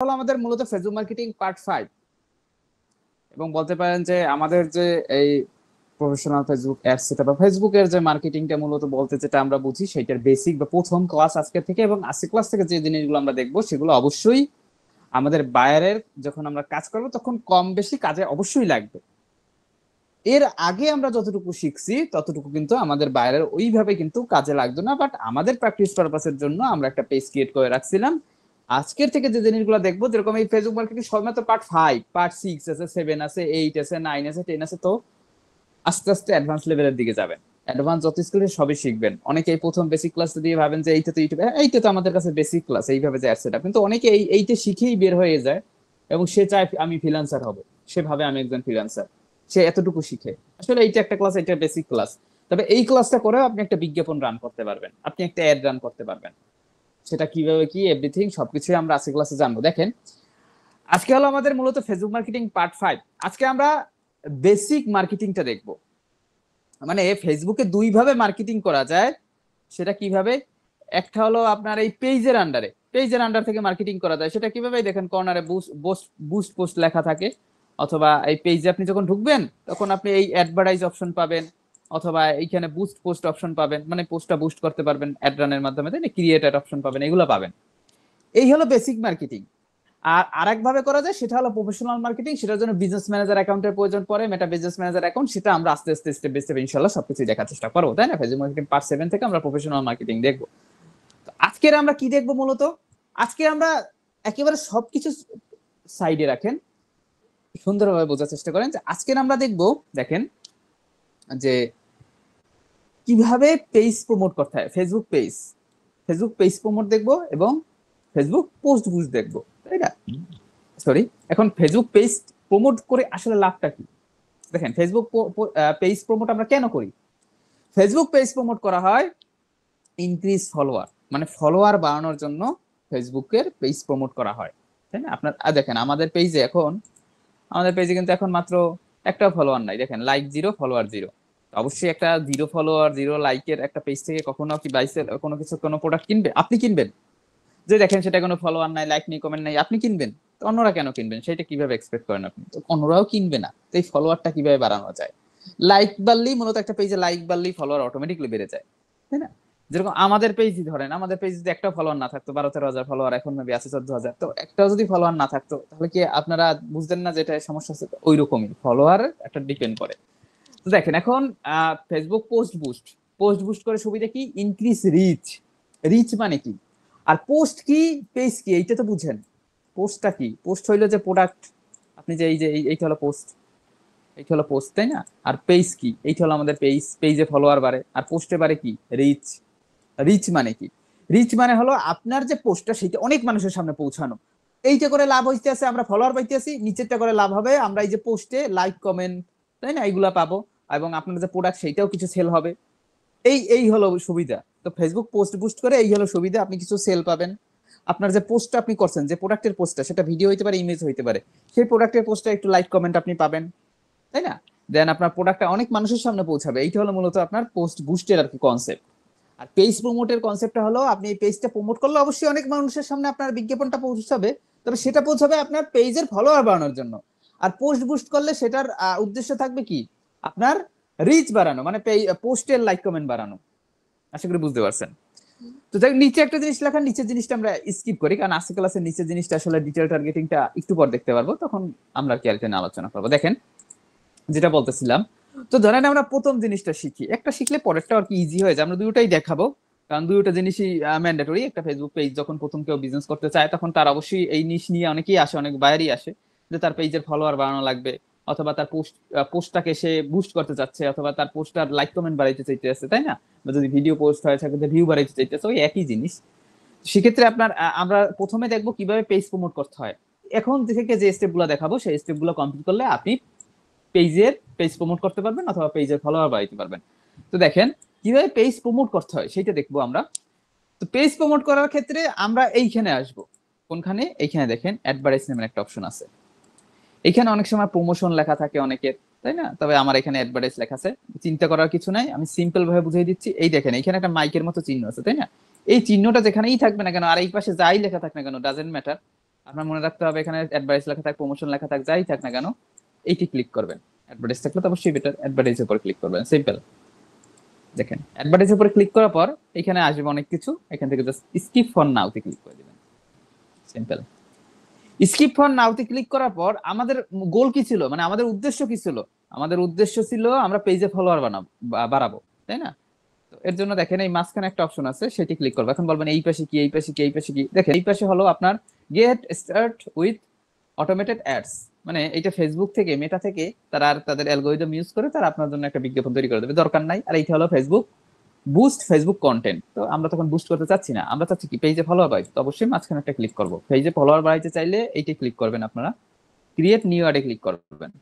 হলো আমাদের মূলত ফেসবুক মার্কেটিং পার্ট 5 এবং বলতে পারেন যে আমাদের যে এই প্রফেশনাল ফেসবুক অ্যাডস সেটা বা ফেসবুকের যে মার্কেটিংটা মূলত বলতে যেটা আমরা বুঝি সেটার বেসিক বা প্রথম ক্লাস আজকে থেকে এবং আজকে ক্লাস থেকে যে জিনিসগুলো আমরা দেখবো সেগুলো অবশ্যই আমাদের বায়ারের যখন আমরা কাজ করবো তখন কম বেশি কাজে অবশ্যই লাগবে। এর আগে আমরা যতটুকু শিখছি ততটুকু কিন্তু আমাদের বায়ারের ওইভাবে কিন্তু কাজে লাগতো না, বাট আমাদের প্র্যাকটিস পারপাসের জন্য আমরা একটা পেজ ক্রিয়েট করে রাখছিলাম। আজকের থেকে যে জিনিসগুলো দেখবো, যেরকম এই ফেসবুক মার্কেটিং সবেমাত্র পার্ট 5, পার্ট 6 আছে, 7 আছে, 8 আছে, 9 আছে, 10 আছে, তো আস্তে আস্তে অ্যাডভান্স লেভেলের দিকে যাবেন। অ্যাডভান্স যত স্কিল সবই শিখবেন। অনেকে এই প্রথম বেসিক ক্লাস দিয়ে ভাবেন যে এইটা তো ইউটিউবে, এইটা তো আমাদের কাছে বেসিক ক্লাস, এইভাবে যে অ্যাড সেটআপ, কিন্তু অনেকে এইটা শিখেই বের হয়ে যায় এবং সে চায় আমি ফ্রিল্যান্সার হব, সে ভাবে আমি একজন ফ্রিল্যান্সার, সে এতটুকু শিখে। আসলে এইটা একটা ক্লাস, এটা বেসিক ক্লাস। তবে এই ক্লাসটা করেও আপনি একটা বিজ্ঞাপন রান করতে পারবেন, আপনি একটা অ্যাড রান করতে পারবেন। সেটা কিভাবে কি এভরিথিং সবকিছুই আমরা আজকে ক্লাসে জানবো। দেখেন, আজকে হলো আমাদের মূলত ফেসবুক মার্কেটিং পার্ট 5। আজকে আমরা বেসিক মার্কেটিংটা দেখবো, মানে ফেসবুকে দুই ভাবে মার্কেটিং করা যায়। সেটা কিভাবে? একটা হলো আপনার এই পেজের আন্ডার থেকে মার্কেটিং করা যায়। সেটা কিভাবে? দেখেন, কর্নারে বুস্ট পোস্ট লেখা থাকে, অথবা এই পেজে আপনি যখন ঢুকবেন তখন আপনি এই অ্যাডভার্টাইজ অপশন পাবেন, অথবা এইখানে বুস্ট পোস্ট অপশন পাবেন, মানে পোস্টটা বুস্ট করতে পারবেন অ্যাড রানের মাধ্যমে, তাই না? ক্রিয়েটেড অপশন পাবেন, এগুলো পাবেন। এই হলো বেসিক মার্কেটিং। আর আরেক ভাবে করা যায়, সেটা হলো প্রফেশনাল মার্কেটিং। সেটার জন্য বিজনেস ম্যানেজার অ্যাকাউন্টের প্রয়োজন পড়ে, মেটা বিজনেস ম্যানেজার অ্যাকাউন্ট। সেটা আমরা আস্তে আস্তে স্টেপ বাই স্টেপ ইনশাআল্লাহ সবকিছু দেখার চেষ্টা করবো, তাই না? ফেসবুক মার্কেটিং পার্ট 7 থেকে আমরা প্রফেশনাল মার্কেটিং দেখবো। তো আজকের আমরা কি দেখবো মূলত? আজকে আমরা একেবারে সবকিছু সাইডে রাখেন, সুন্দরভাবে বোঝার চেষ্টা করেন যে আজকের আমরা দেখবো, দেখেন, যে কিভাবে পেজ প্রমোট করতে হয়। ফেসবুক পেজ প্রমোট দেখবো এবং ফেসবুক পোস্ট বুস্ট দেখবো, তাই না? সরি, এখন ফেসবুক পেজ প্রমোট করে আসলে লাভটা কি? দেখেন, ফেসবুক পেজ প্রমোট আমরা কেন করি? ফেসবুক পেজ প্রমোট করা হয় ইনক্রিজ ফলোয়ার, মানে ফলোয়ার বাড়ানোর জন্য ফেসবুকের পেজ প্রমোট করা হয়, তাই না? আপনার দেখেন, আমাদের পেজে কিন্তু এখন মাত্র একটা ফলোয়ার নাই। দেখেন, লাইক 0, ফলোয়ার 0। অবশ্যই একটা 0 ফলোয়ার 0 লাইকের একটা পেজ থেকে কখনো কি বাইসেল কোনো কিছু কোনো প্রোডাক্ট কিনবে? আপনি কিনবেন? যে দেখেন সেটা কোনো ফলোয়ার নাই, লাইক নেই, কমেন্ট নাই, আপনি কিনবেন? তো অন্যরা কেন কিনবেন? সেটা কিভাবে এক্সপেক্ট করেন আপনি? তো অন্যরাও কিনবে না। তো এই ফলোয়ারটা কিভাবে বাড়ানো যায়? লাইক বাড়লেই, মূলত একটা পেজে লাইক বাড়লেই ফলোয়ার অটোমেটিকলি বেড়ে যায়, তাই না? যেরকম আমাদের পেজই ধরেন, আমাদের পেজ যদি একটা ফলোয়ার না থাকতো, 12-13 হাজার ফলোয়ার, এখন মেবি আছে 14 হাজার, তো একটাও যদি ফলোয়ার না থাকতো তাহলে কি আপনারা বুঝতেন না যে এটা সমস্যা আছে? ওই রকমই ফলোয়ার একটা ডিপেন্ড করে। তো দেখেন, এখন ফেসবুক পোস্ট বুস্ট করে সুবিধা কি? ইনক্রিজ রিচ মানে কি? আর পোস্ট কি, পেজ কি, এইটা তো বুঝেন। পোস্টটা কি? পোস্ট হইলো যে প্রোডাক্ট, আপনি যে এইটা হলো পোস্ট, তাই না? আর পেজ কি? এইটা হলো আমাদের পেজে ফলোয়ার বাড়ে। আর পোস্টে বাড়ে কি? রিচ মানে কি? রিচ মানে হলো আপনার যে পোস্টটা সেটা অনেক মানুষের সামনে পৌঁছানো। এইটা করে লাভ হইতে আছে, আমরা ফলোয়ার পাইতেছি। নিচেরটা করে লাভ হবে, আমরা এই যে পোস্টে লাইক কমেন্ট, তাই না, এইগুলা পাবো, এবং আপনার যে প্রোডাক্ট সেইটাও কিছু সেল হবে। এই হলো সুবিধা। তো ফেসবুক পোস্ট বুস্ট করে এই হলো সুবিধা, আপনি কিছু সেল পাবেন। আপনার যে পোস্টটা আপনি করছেন, যে প্রোডাক্টের পোস্টটা, সেটা ভিডিও হইতে পারে, ইমেজ হইতে পারে, সেই প্রোডাক্টের পোস্টে একটু লাইক কমেন্ট আপনি পাবেন, তাই না? দেন আপনার প্রোডাক্টটা অনেক মানুষের সামনে পৌঁছাবে। এইটা হলো মূলত আপনার পোস্ট বুস্টের আর কি কনসেপ্ট। আর পেজ প্রমোটের কনসেপ্টটা হলো, আপনি এই পেজটা প্রমোট করলে অবশ্যই অনেক মানুষের সামনে আপনার বিজ্ঞাপনটা পৌঁছাবে, তবে সেটা পৌঁছাবে আপনার পেজের ফলোয়ার বাড়ানোর জন্য। আর পোস্ট বুস্ট করলে সেটার উদ্দেশ্য থাকবে কি? আপনার রিচ বাড়ানো, মানে পোস্টের লাইক কমেন্ট বাড়ানো। আশা করি বুঝতে পারছেন। তো যাই হোক, নিচে একটা জিনিস লেখা, নিচের জিনিসটা আমরা স্কিপ করি, কারণ আজকে ক্লাসের নিচের জিনিসটা আসলে ডিটেল টার্গেটিংটা একটু পর দেখতে পারবো, তখন আমরা কি আর আলোচনা করবো। দেখেন, যেটা বলতেছিলাম, তো ধরেন আমরা প্রথম জিনিসটা শিখি, একটা শিখলে পরেরটা আর কি ইজি হয়ে যায়। আমরা দুটোটাই দেখাবো, কারণ দুটো জিনিসই ম্যান্ডেটরি। একটা ফেসবুক পেজ যখন প্রথম কেউ বিজনেস করতে চায়, তখন তার অবশ্যই এই নিশ নিয়ে অনেকেই আসে, অনেক বাইরেই আসে, যে তার পেজের ফলোয়ার বাড়ানো লাগবে, অথবা তার পোস্টটাকে সে বুস্ট করতে চাচ্ছে, অথবা তার পোস্টার লাইক কমেন্ট বাড়াইতে চাইতেছে, তাই না? বা যদি ভিডিও পোস্ট হয় সেক্ষেত্রে ভিউ বাড়াইতে চাইতেছে, ওই একই জিনিস। সেক্ষেত্রে আপনার আমরা প্রথমে দেখবো কিভাবে পেজ প্রমোট করতে হয়। এখন থেকে যে স্টেপগুলো দেখাবো, সেই স্টেপগুলো কমপ্লিট করলে আপনি পেজ প্রমোট করতে পারবেন, অথবা পেজের ফলোয়ার বাড়াইতে পারবেন। তো দেখেন, কিভাবে পেজ প্রমোট করতে হয় সেটা দেখবো আমরা। তো পেজ প্রমোট করার ক্ষেত্রে আমরা এইখানে আসবো। কোনখানে? এইখানে দেখেন, অ্যাডভার্টাইজ নামের একটা অপশন আছে। এখানে অনেক সময় প্রমোশন লেখা থাকে অনেকের, তাই না? তবে আমার এখানে অ্যাডভার্টাইজ লেখা আছে। চিন্তা করার কিছু নাই, আমি সিম্পল ভাবে বুঝিয়ে দিচ্ছি। এই দেখেন, এখানে একটা মাইকের মতো চিহ্ন আছে, তাই না? এই চিহ্নটা যেখানেই থাকবে না কেন, আর এই পাশে যাই লেখা থাক না কেন, ডাজেন্ট ম্যাটার, আপনার মনে রাখতে হবে এখানে অ্যাডভার্টাইজ লেখা থাক, প্রমোশন লেখা থাক, যাই থাক না কেন এইটি ক্লিক করবেন। অ্যাডভার্টাইজ থাকলে তো অবশ্যই বেটার, অ্যাডভার্টাইজের উপর ক্লিক করবেন, সিম্পল। দেখেন অ্যাডভার্টাইজের উপর ক্লিক করার পর এখানে আসবে অনেক কিছু, এখান থেকে জাস্ট স্কিপ ফর নাওতে ক্লিক করে দিবেন, সিম্পল। স্কিপ ফর নাওতে ক্লিক করার পর আমাদের গোল কি ছিল, মানে আমাদের উদ্দেশ্য কি ছিল? আমাদের উদ্দেশ্য ছিল আমরা পেজে ফলোয়ার বাড়াবো, তাই না? তো এর জন্য দেখেন এই মাঝখানে একটা অপশন আছে, সেটি ক্লিক করবো। এখন বলবেন এই পাশে কি, এই পাশে কি, এই পাশে কি? দেখেন এই পাশে হলো আপনার get start with automated ads, মানে এইটা ফেসবুক থেকে, মেটা থেকে তারা আর তাদের অ্যালগোরিদম ইউজ করে তারা আপনার জন্য একটা বিজ্ঞাপন তৈরি করে দেবে, দরকার নাই। আর এইটা হলো ফেসবুক বুস্ট, ফেসবুক কন্টেন্ট। তো আমরা তখন বুস্ট করতে চাচ্ছি না, আমরা চাচ্ছি কি পেজে ফলোয়ার বাড়াইতে, তো অবশ্যই মাঝখানে একটা ক্লিক করবো। পেজে ফলোয়ার বাড়াইতে চাইলে এইটা ক্লিক করবেন আপনারা, ক্রিয়েট নিউ অ্যাডে ক্লিক করবেন।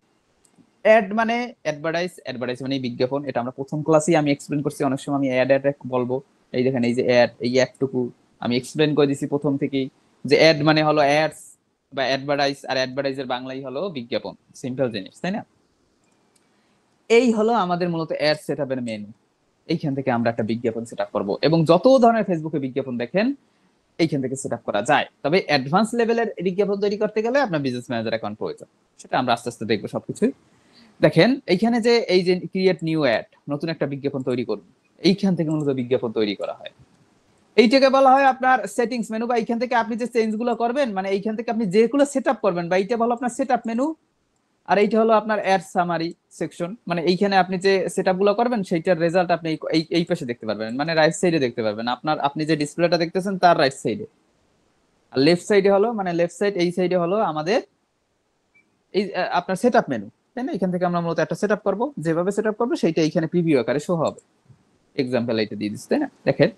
অ্যাড মানে অ্যাডভার্টাইজ, অ্যাডভার্টাইজ মানে বিজ্ঞাপন। এটা আমরা প্রথম ক্লাসেই আমি এক্সপ্লেন করছি, অনেক সময় আমি অ্যাড অ্যাড বলবো। এই দেখেন এই যে অ্যাড, এই অ্যাডটুকু আমি এক্সপ্লেন করে দিছি প্রথম থেকেই, যে অ্যাড মানে হলো অ্যাডস বা অ্যাডভার্টাইজ, আর অ্যাডভার্টাইজের বাংলাই হলো বিজ্ঞাপন, সিম্পল জিনিস, তাই না? এই হলো আমাদের মূলত অ্যাড সেটআপের মেনু। এইখান থেকে আমরা একটা বিজ্ঞাপন সেটআপ করব, এবং যত ধরনের ফেসবুকে বিজ্ঞাপন দেখেন এইখান থেকে সেটআপ করা যায়। তবে অ্যাডভান্স লেভেলের বিজ্ঞাপন তৈরি করতে গেলে আপনার বিজনেস ম্যানেজার অ্যাকাউন্ট প্রয়োজন, সেটা আমরা আস্তে আস্তে দেখবো সবকিছুই। দেখেন এইখানে যে এই যে ক্রিয়েট নিউ অ্যাড, নতুন একটা বিজ্ঞাপন তৈরি করুন, এইখান থেকে মূলত বিজ্ঞাপন তৈরি করা হয়। এইটাকে বলা হয় আপনার সেটিংস মেনু, বা এইখান থেকে আপনি যে চেঞ্জ গুলো করবেন, মানে এইখান থেকে আপনি যেগুলো সেটআপ করবেন, বা এইটা বলো আপনার সেটআপ মেনু। আর এইটা হলো আপনার অ্যাড সামারি সেকশন, মানে এইখানে আপনি যে সেটআপ গুলো করবেন সেইটার রেজাল্ট আপনি এই পাশে দেখতে পারবেন, মানে রাইট সাইডে দেখতে পারবেন, আপনার আপনি যে ডিসপ্লেটা দেখতেছেন তার রাইট সাইডে। আর লেফট সাইডে হলো, মানে লেফট সাইড এই সাইডে হলো আমাদের এই আপনার সেটআপ মেনু, তাই না? এখান থেকে আমরা মূলত একটা সেটআপ করব, যেভাবে সেটআপ করব সেইটা এখানে প্রিভিউ আকারে শো হবে। এক্সাম্পল এইটা দিয়ে দিচ্ছি, তাই না? দেখেন,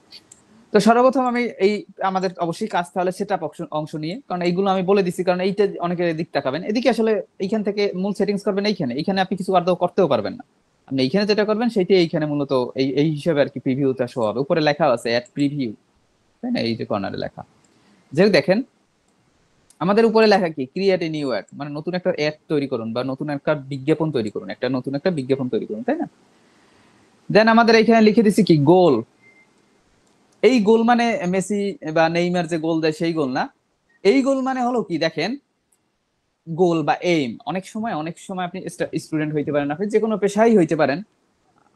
তো সর্বপ্রথম আমি এই আমাদের অবশ্যই কাজ তাহলে সেটআপ অংশ নিয়ে, কারণ এইগুলো আমি বলে দিছি, কারণ এইটা অনেকে দিক তাকাবেন এদিকে, আসলে এইখান থেকে মূল সেটিংস করবেন এইখানে, এইখানে আপনি কিছু আদৌ করতেও পারবেন না। আপনি এইখানে যেটা করবেন সেইটাই এইখানে মূলত এই এই হিসাবে আর কি প্রিভিউটা শো হবে। উপরে লেখা আছে অ্যাড প্রিভিউ, তাই না? এই যে কর্নারে লেখা, যেহেতু দেখেন আমাদের উপরে লেখা কি, ক্রিয়েট এ নিউ অ্যাড, মানে নতুন একটা অ্যাড তৈরি করুন বা নতুন একটা বিজ্ঞাপন তৈরি করুন, একটা নতুন একটা বিজ্ঞাপন তৈরি করুন, তাই না? দেন আমাদের এখানে লিখে দিছি কি, গোল। এই গোল মানে মেসি বা নেইমার যে গোল দেয় সেই গোল না, এই গোল মানে হলো কি, দেখেন গোল বা এইম, অনেক সময় আপনি স্টুডেন্ট হইতে পারেন, আপনি যে কোনো পেশাই হইতে পারেন,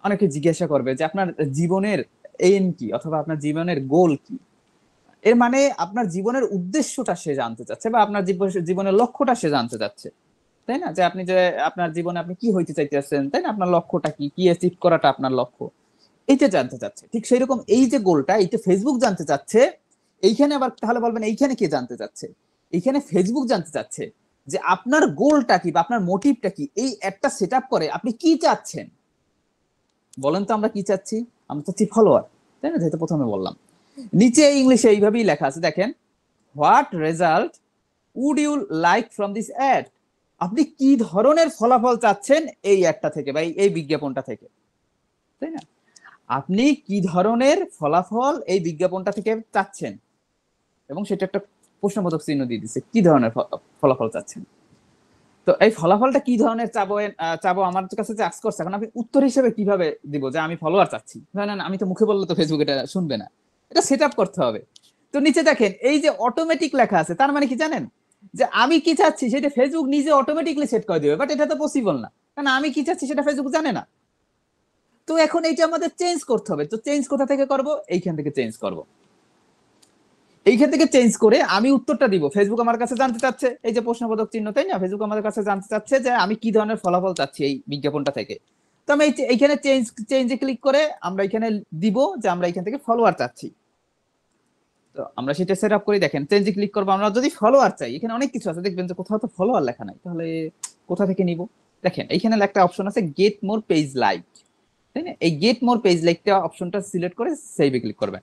অনেকে জিজ্ঞাসা করবে যে আপনার জীবনের এইম কি, অথবা আপনার জীবনের গোল কি। এর মানে আপনার জীবনের উদ্দেশ্যটা সে জানতে চাচ্ছে, বা আপনার জীবনের লক্ষ্যটা সে জানতে চাচ্ছে, তাই না? যে আপনি যে আপনার জীবনে আপনি কি হইতে চাইতেছেন, তাই না? আপনার লক্ষ্যটা কি, কি অ্যাচিভ করাটা আপনার লক্ষ্য, এইটা জানতে চাচ্ছে। ঠিক সেই রকম এই যে গোলটা, এইটা ফেসবুক জানতে চাচ্ছে। এইখানে আবার তাহলে বলবেন এইখানে কে জানতে চাচ্ছে? এইখানে ফেসবুক জানতে চাচ্ছে যে আপনার গোলটা কি বা আপনার মোটিভটা কি, এই একটা সেট আপ করে আপনি কি চাচ্ছেন। বলেন তো আমরা কি চাচ্ছি? আমরা চাচ্ছি ফলোয়ার, তাই না? যেহেতু প্রথমে বললাম, নিচে ইংলিশে এইভাবেই লেখা আছে, দেখেন what result would you like from this ad, আপনি কি ধরনের ফলাফল চাচ্ছেন এই অ্যাডটা থেকে বা এই বিজ্ঞাপনটা থেকে, তাই না? আপনি কি ধরনের ফলাফল এই বিজ্ঞাপনটা থেকে চাচ্ছেন, এবং সেটা একটা প্রশ্নবোধক চিহ্ন দিয়ে দিচ্ছে, কি ধরনের ফলাফল চাচ্ছেন। তো এই ফলাফলটা কি ধরনের চাবো আমার কাছে যে আস্ক করছে, এখন আপনি উত্তর হিসেবে কিভাবে দিব যে আমি ফলোয়ার চাচ্ছি? না না না, আমি তো মুখে বললে তো ফেসবুক এটা শুনবে না, এটা সেট আপ করতে হবে। তো নিচে দেখেন এই যে অটোমেটিক লেখা আছে, তার মানে কি জানেন, যে আমি কি চাচ্ছি সেটা ফেসবুক নিজে অটোমেটিকলি সেট করে দিবে, বাট এটা তো পসিবল না, কারণ আমি কি চাচ্ছি সেটা ফেসবুক জানে না। তো এখন এইটা আমাদের চেঞ্জ করতে হবে। তো চেঞ্জ কোথা থেকে করব? এইখান থেকে চেঞ্জ করব। এইখান থেকে চেঞ্জ করে আমি উত্তরটা দিব, ফেসবুক আমার কাছে জানতে চাচ্ছে, এই যে প্রশ্নবোধক চিহ্ন, তাই না? ফেসবুক আমাদের কাছে জানতে চাচ্ছে যে আমি কি ধরনের ফলাফল চাচ্ছি এই বিজ্ঞাপনটা থেকে। তো আমি এইখানে চেঞ্জে ক্লিক করে আমরা এখানে দিব যে আমরা এখান থেকে ফলোয়ার চাচ্ছি। তো আমরা সেটা সেট আপ করি, দেখেন চেঞ্জে ক্লিক করবো। আমরা যদি ফলোয়ার চাই, এখানে অনেক কিছু আছে, দেখবেন যে কোথাও তো ফলোয়ার লেখা নাই, তাহলে কোথা থেকে নিব? দেখেন এইখানে একটা অপশন আছে গেট মোর পেজ লাইক, তাই না? এই গেট মোর পেজ লাইকটা অপশনটা সিলেক্ট করে সেভে ক্লিক করবেন।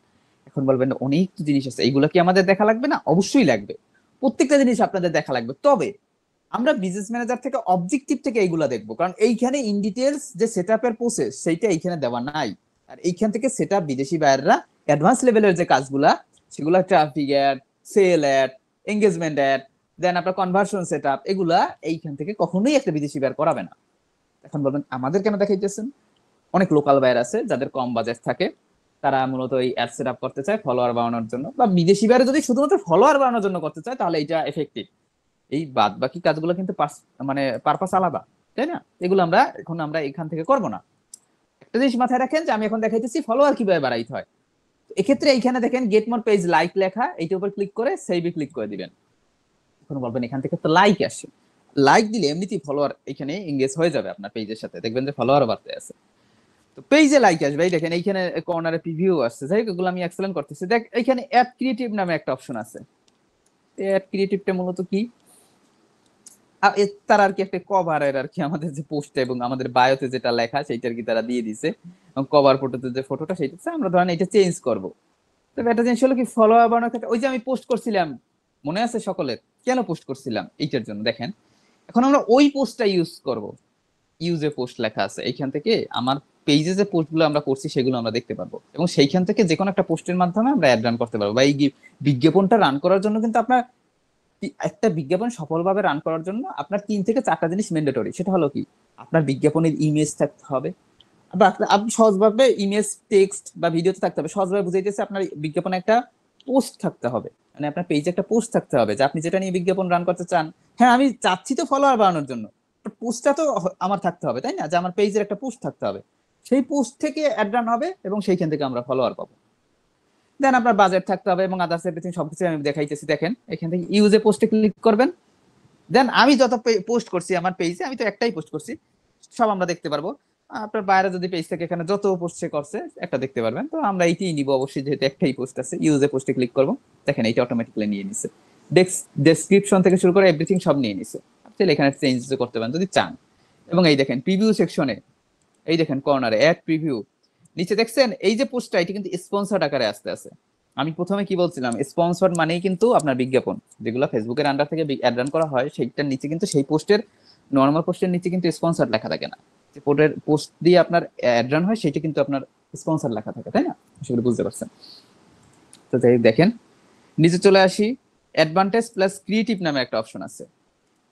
এখন বলবেন অনেক জিনিস আছে, এইগুলো কি আমাদের দেখা লাগবে? না, অবশ্যই লাগবে, প্রত্যেকটা জিনিস আপনাদের দেখা লাগবে। তবে আমরা বিজনেস ম্যানেজার থেকে অবজেক্টিভ থেকে এইগুলা দেখবো, কারণ এইখানে ইন ডিটেলস যে সেটআপের প্রসেস সেইটা এইখানে দেওয়া নাই। আর এইখান থেকে সেটআপ বিদেশি বায়াররা অ্যাডভান্স লেভেলের যে কাজগুলা, সেগুলা traffic ad, sale ad, engagement ad, then আপনার কনভার্সন সেটআপ, এগুলা এইখান থেকে কখনোই একটা বিদেশি বায়ার করাবে না। এখন বলবেন আমাদের কেন দেখাইতেছেন? অনেক লোকাল বায়ার আছে যাদের কম বাজেট থাকে, তারা মূলত এই অ্যাড সেট আপ করতে চায় ফলোয়ার বাড়ানোর জন্য, বা বিদেশি বাইরে যদি শুধুমাত্র ফলোয়ার বাড়ানোর জন্য করতে চায় তাহলে এটা এফেক্টিভ। এই বাদ বাকি কাজগুলো কিন্তু মানে পারপাস আলাদা, তাই না? এগুলো আমরা এখান থেকে করব না। একটা জিনিস মাথায় রাখেন যে আমি এখন দেখাইতেছি ফলোয়ার কিভাবে বাড়াইতে হয়। এক্ষেত্রে এইখানে দেখেন গেট মোর পেজ লাইক লেখা, এইটার উপর ক্লিক করে সেভে ক্লিক করে দিবেন। এখন বলবেন এখান থেকে তো লাইক আসে, লাইক দিলে এমনিতেই ফলোয়ার এখানে এঙ্গেজ হয়ে যাবে আপনার পেজের সাথে, দেখবেন যে ফলোয়ার বাড়তে আছে। তো পেজে লাইক আসবে, এই দেখেন এইখানে কর্নারে প্রিভিউ আসছে, যাই হোক এগুলো আমি এক্সপ্লেন করতেছি। দেখ এখানে অ্যাড ক্রিয়েটিভ নামে একটা অপশন আছে। অ্যাড ক্রিয়েটিভটা মূলত কি, তারা আর কি একটা কভারের আর কি আমাদের যে পোস্ট এবং আমাদের বায়োতে যেটা লেখা সেইটা আর কি তারা দিয়ে দিছে, এবং কভার ফটোতে যে ফটোটা সেটা আমরা ধরেন এটা চেঞ্জ করব। তবে একটা জিনিস হলো কি, ফলোয়ার বানানোর ক্ষেত্রে ওই যে আমি পোস্ট করছিলাম, মনে আছে সকলের কেন পোস্ট করছিলাম এইটার জন্য, দেখেন এখন আমরা ওই পোস্টটা ইউজ করব। ইউজে পোস্ট লেখা আছে, এইখান থেকে আমার পেজে যে পোস্টগুলো আমরা করছি সেগুলো আমরা দেখতে পারবো, এবং সেইখান থেকে যে কোনো একটা পোস্টের মাধ্যমে আমরা অ্যাড রান করতে পারবো। বা এই বিজ্ঞাপনটা রান করার জন্য কিন্তু আপনার একটা বিজ্ঞাপন সফলভাবে রান করার জন্য আপনার 3 থেকে 4টা জিনিস ম্যান্ডেটরি। সেটা হলো কি, আপনার বিজ্ঞাপনের ইমেজ থাকতে হবে, বা আপনি সহজভাবে ইমেজ, টেক্সট বা ভিডিওতে থাকতে হবে। সহজভাবে বুঝাইতেছে, আপনার বিজ্ঞাপনে একটা পোস্ট থাকতে হবে, মানে আপনার পেজে একটা পোস্ট থাকতে হবে যে আপনি যেটা নিয়ে বিজ্ঞাপন রান করতে চান। হ্যাঁ আমি চাচ্ছি তো ফলোয়ার বাড়ানোর জন্য, পোস্টটা তো আমার থাকতে হবে, তাই না? যে আমার পেজের একটা পোস্ট থাকতে হবে, সেই পোস্ট থেকে অ্যাড রান হবে এবং সেইখান থেকে আমরা ফলোয়ার পাবো। দেন আপনার বাজেট থাকতে হবে এবং আদার্স এভরিথিং সবকিছু আমি দেখাইতেছি। দেখেন এখান থেকে ইউজে পোস্টে ক্লিক করবেন। দেন আমি যত পোস্ট করছি আমার পেজে, আমি তো একটাই পোস্ট করছি, সব আমরা দেখতে পারবো। আপনার বাইরে যদি পেজ থেকে এখানে যত পোস্ট সে করছে একটা দেখতে পারবেন। তো আমরা এইটাই নিব অবশ্যই, যেহেতু একটাই পোস্ট আছে। ইউজে পোস্টে ক্লিক করবো, দেখেন এইটা অটোমেটিক্যালি নিয়ে নিছে। ডেসক্রিপশন থেকে শুরু করে এভরিথিং সব নিয়ে নিছে। আপনি এখানে চেঞ্জ করতে পারেন যদি চান। এবং এই দেখেন প্রিভিউ সেকশনে, এই দেখেন কর্নারে অ্যাড প্রিভিউ, নিচে দেখছেন এই যে পোস্টটা, এটা কিন্তু স্পন্সর আকারে আসতে আছে। আমি প্রথমে কি বলছিলাম, স্পন্সর মানেই কিন্তু আপনার বিজ্ঞাপন, যেগুলো ফেসবুকের আন্ডার থেকে অ্যাড রান করা হয় সেইটার নিচে কিন্তু সেই পোস্টের, নর্মাল পোস্টের নিচে কিন্তু স্পন্সর লেখা থাকে না। যে পোস্ট দিয়ে আপনার অ্যাড রান হয় সেটা কিন্তু আপনার স্পন্সর লেখা থাকে, তাই না? সেগুলো বুঝতে পারছেন? তো যাই দেখেন নিচে চলে আসি, অ্যাডভান্টেজ প্লাস ক্রিয়েটিভ নামে একটা অপশন আছে।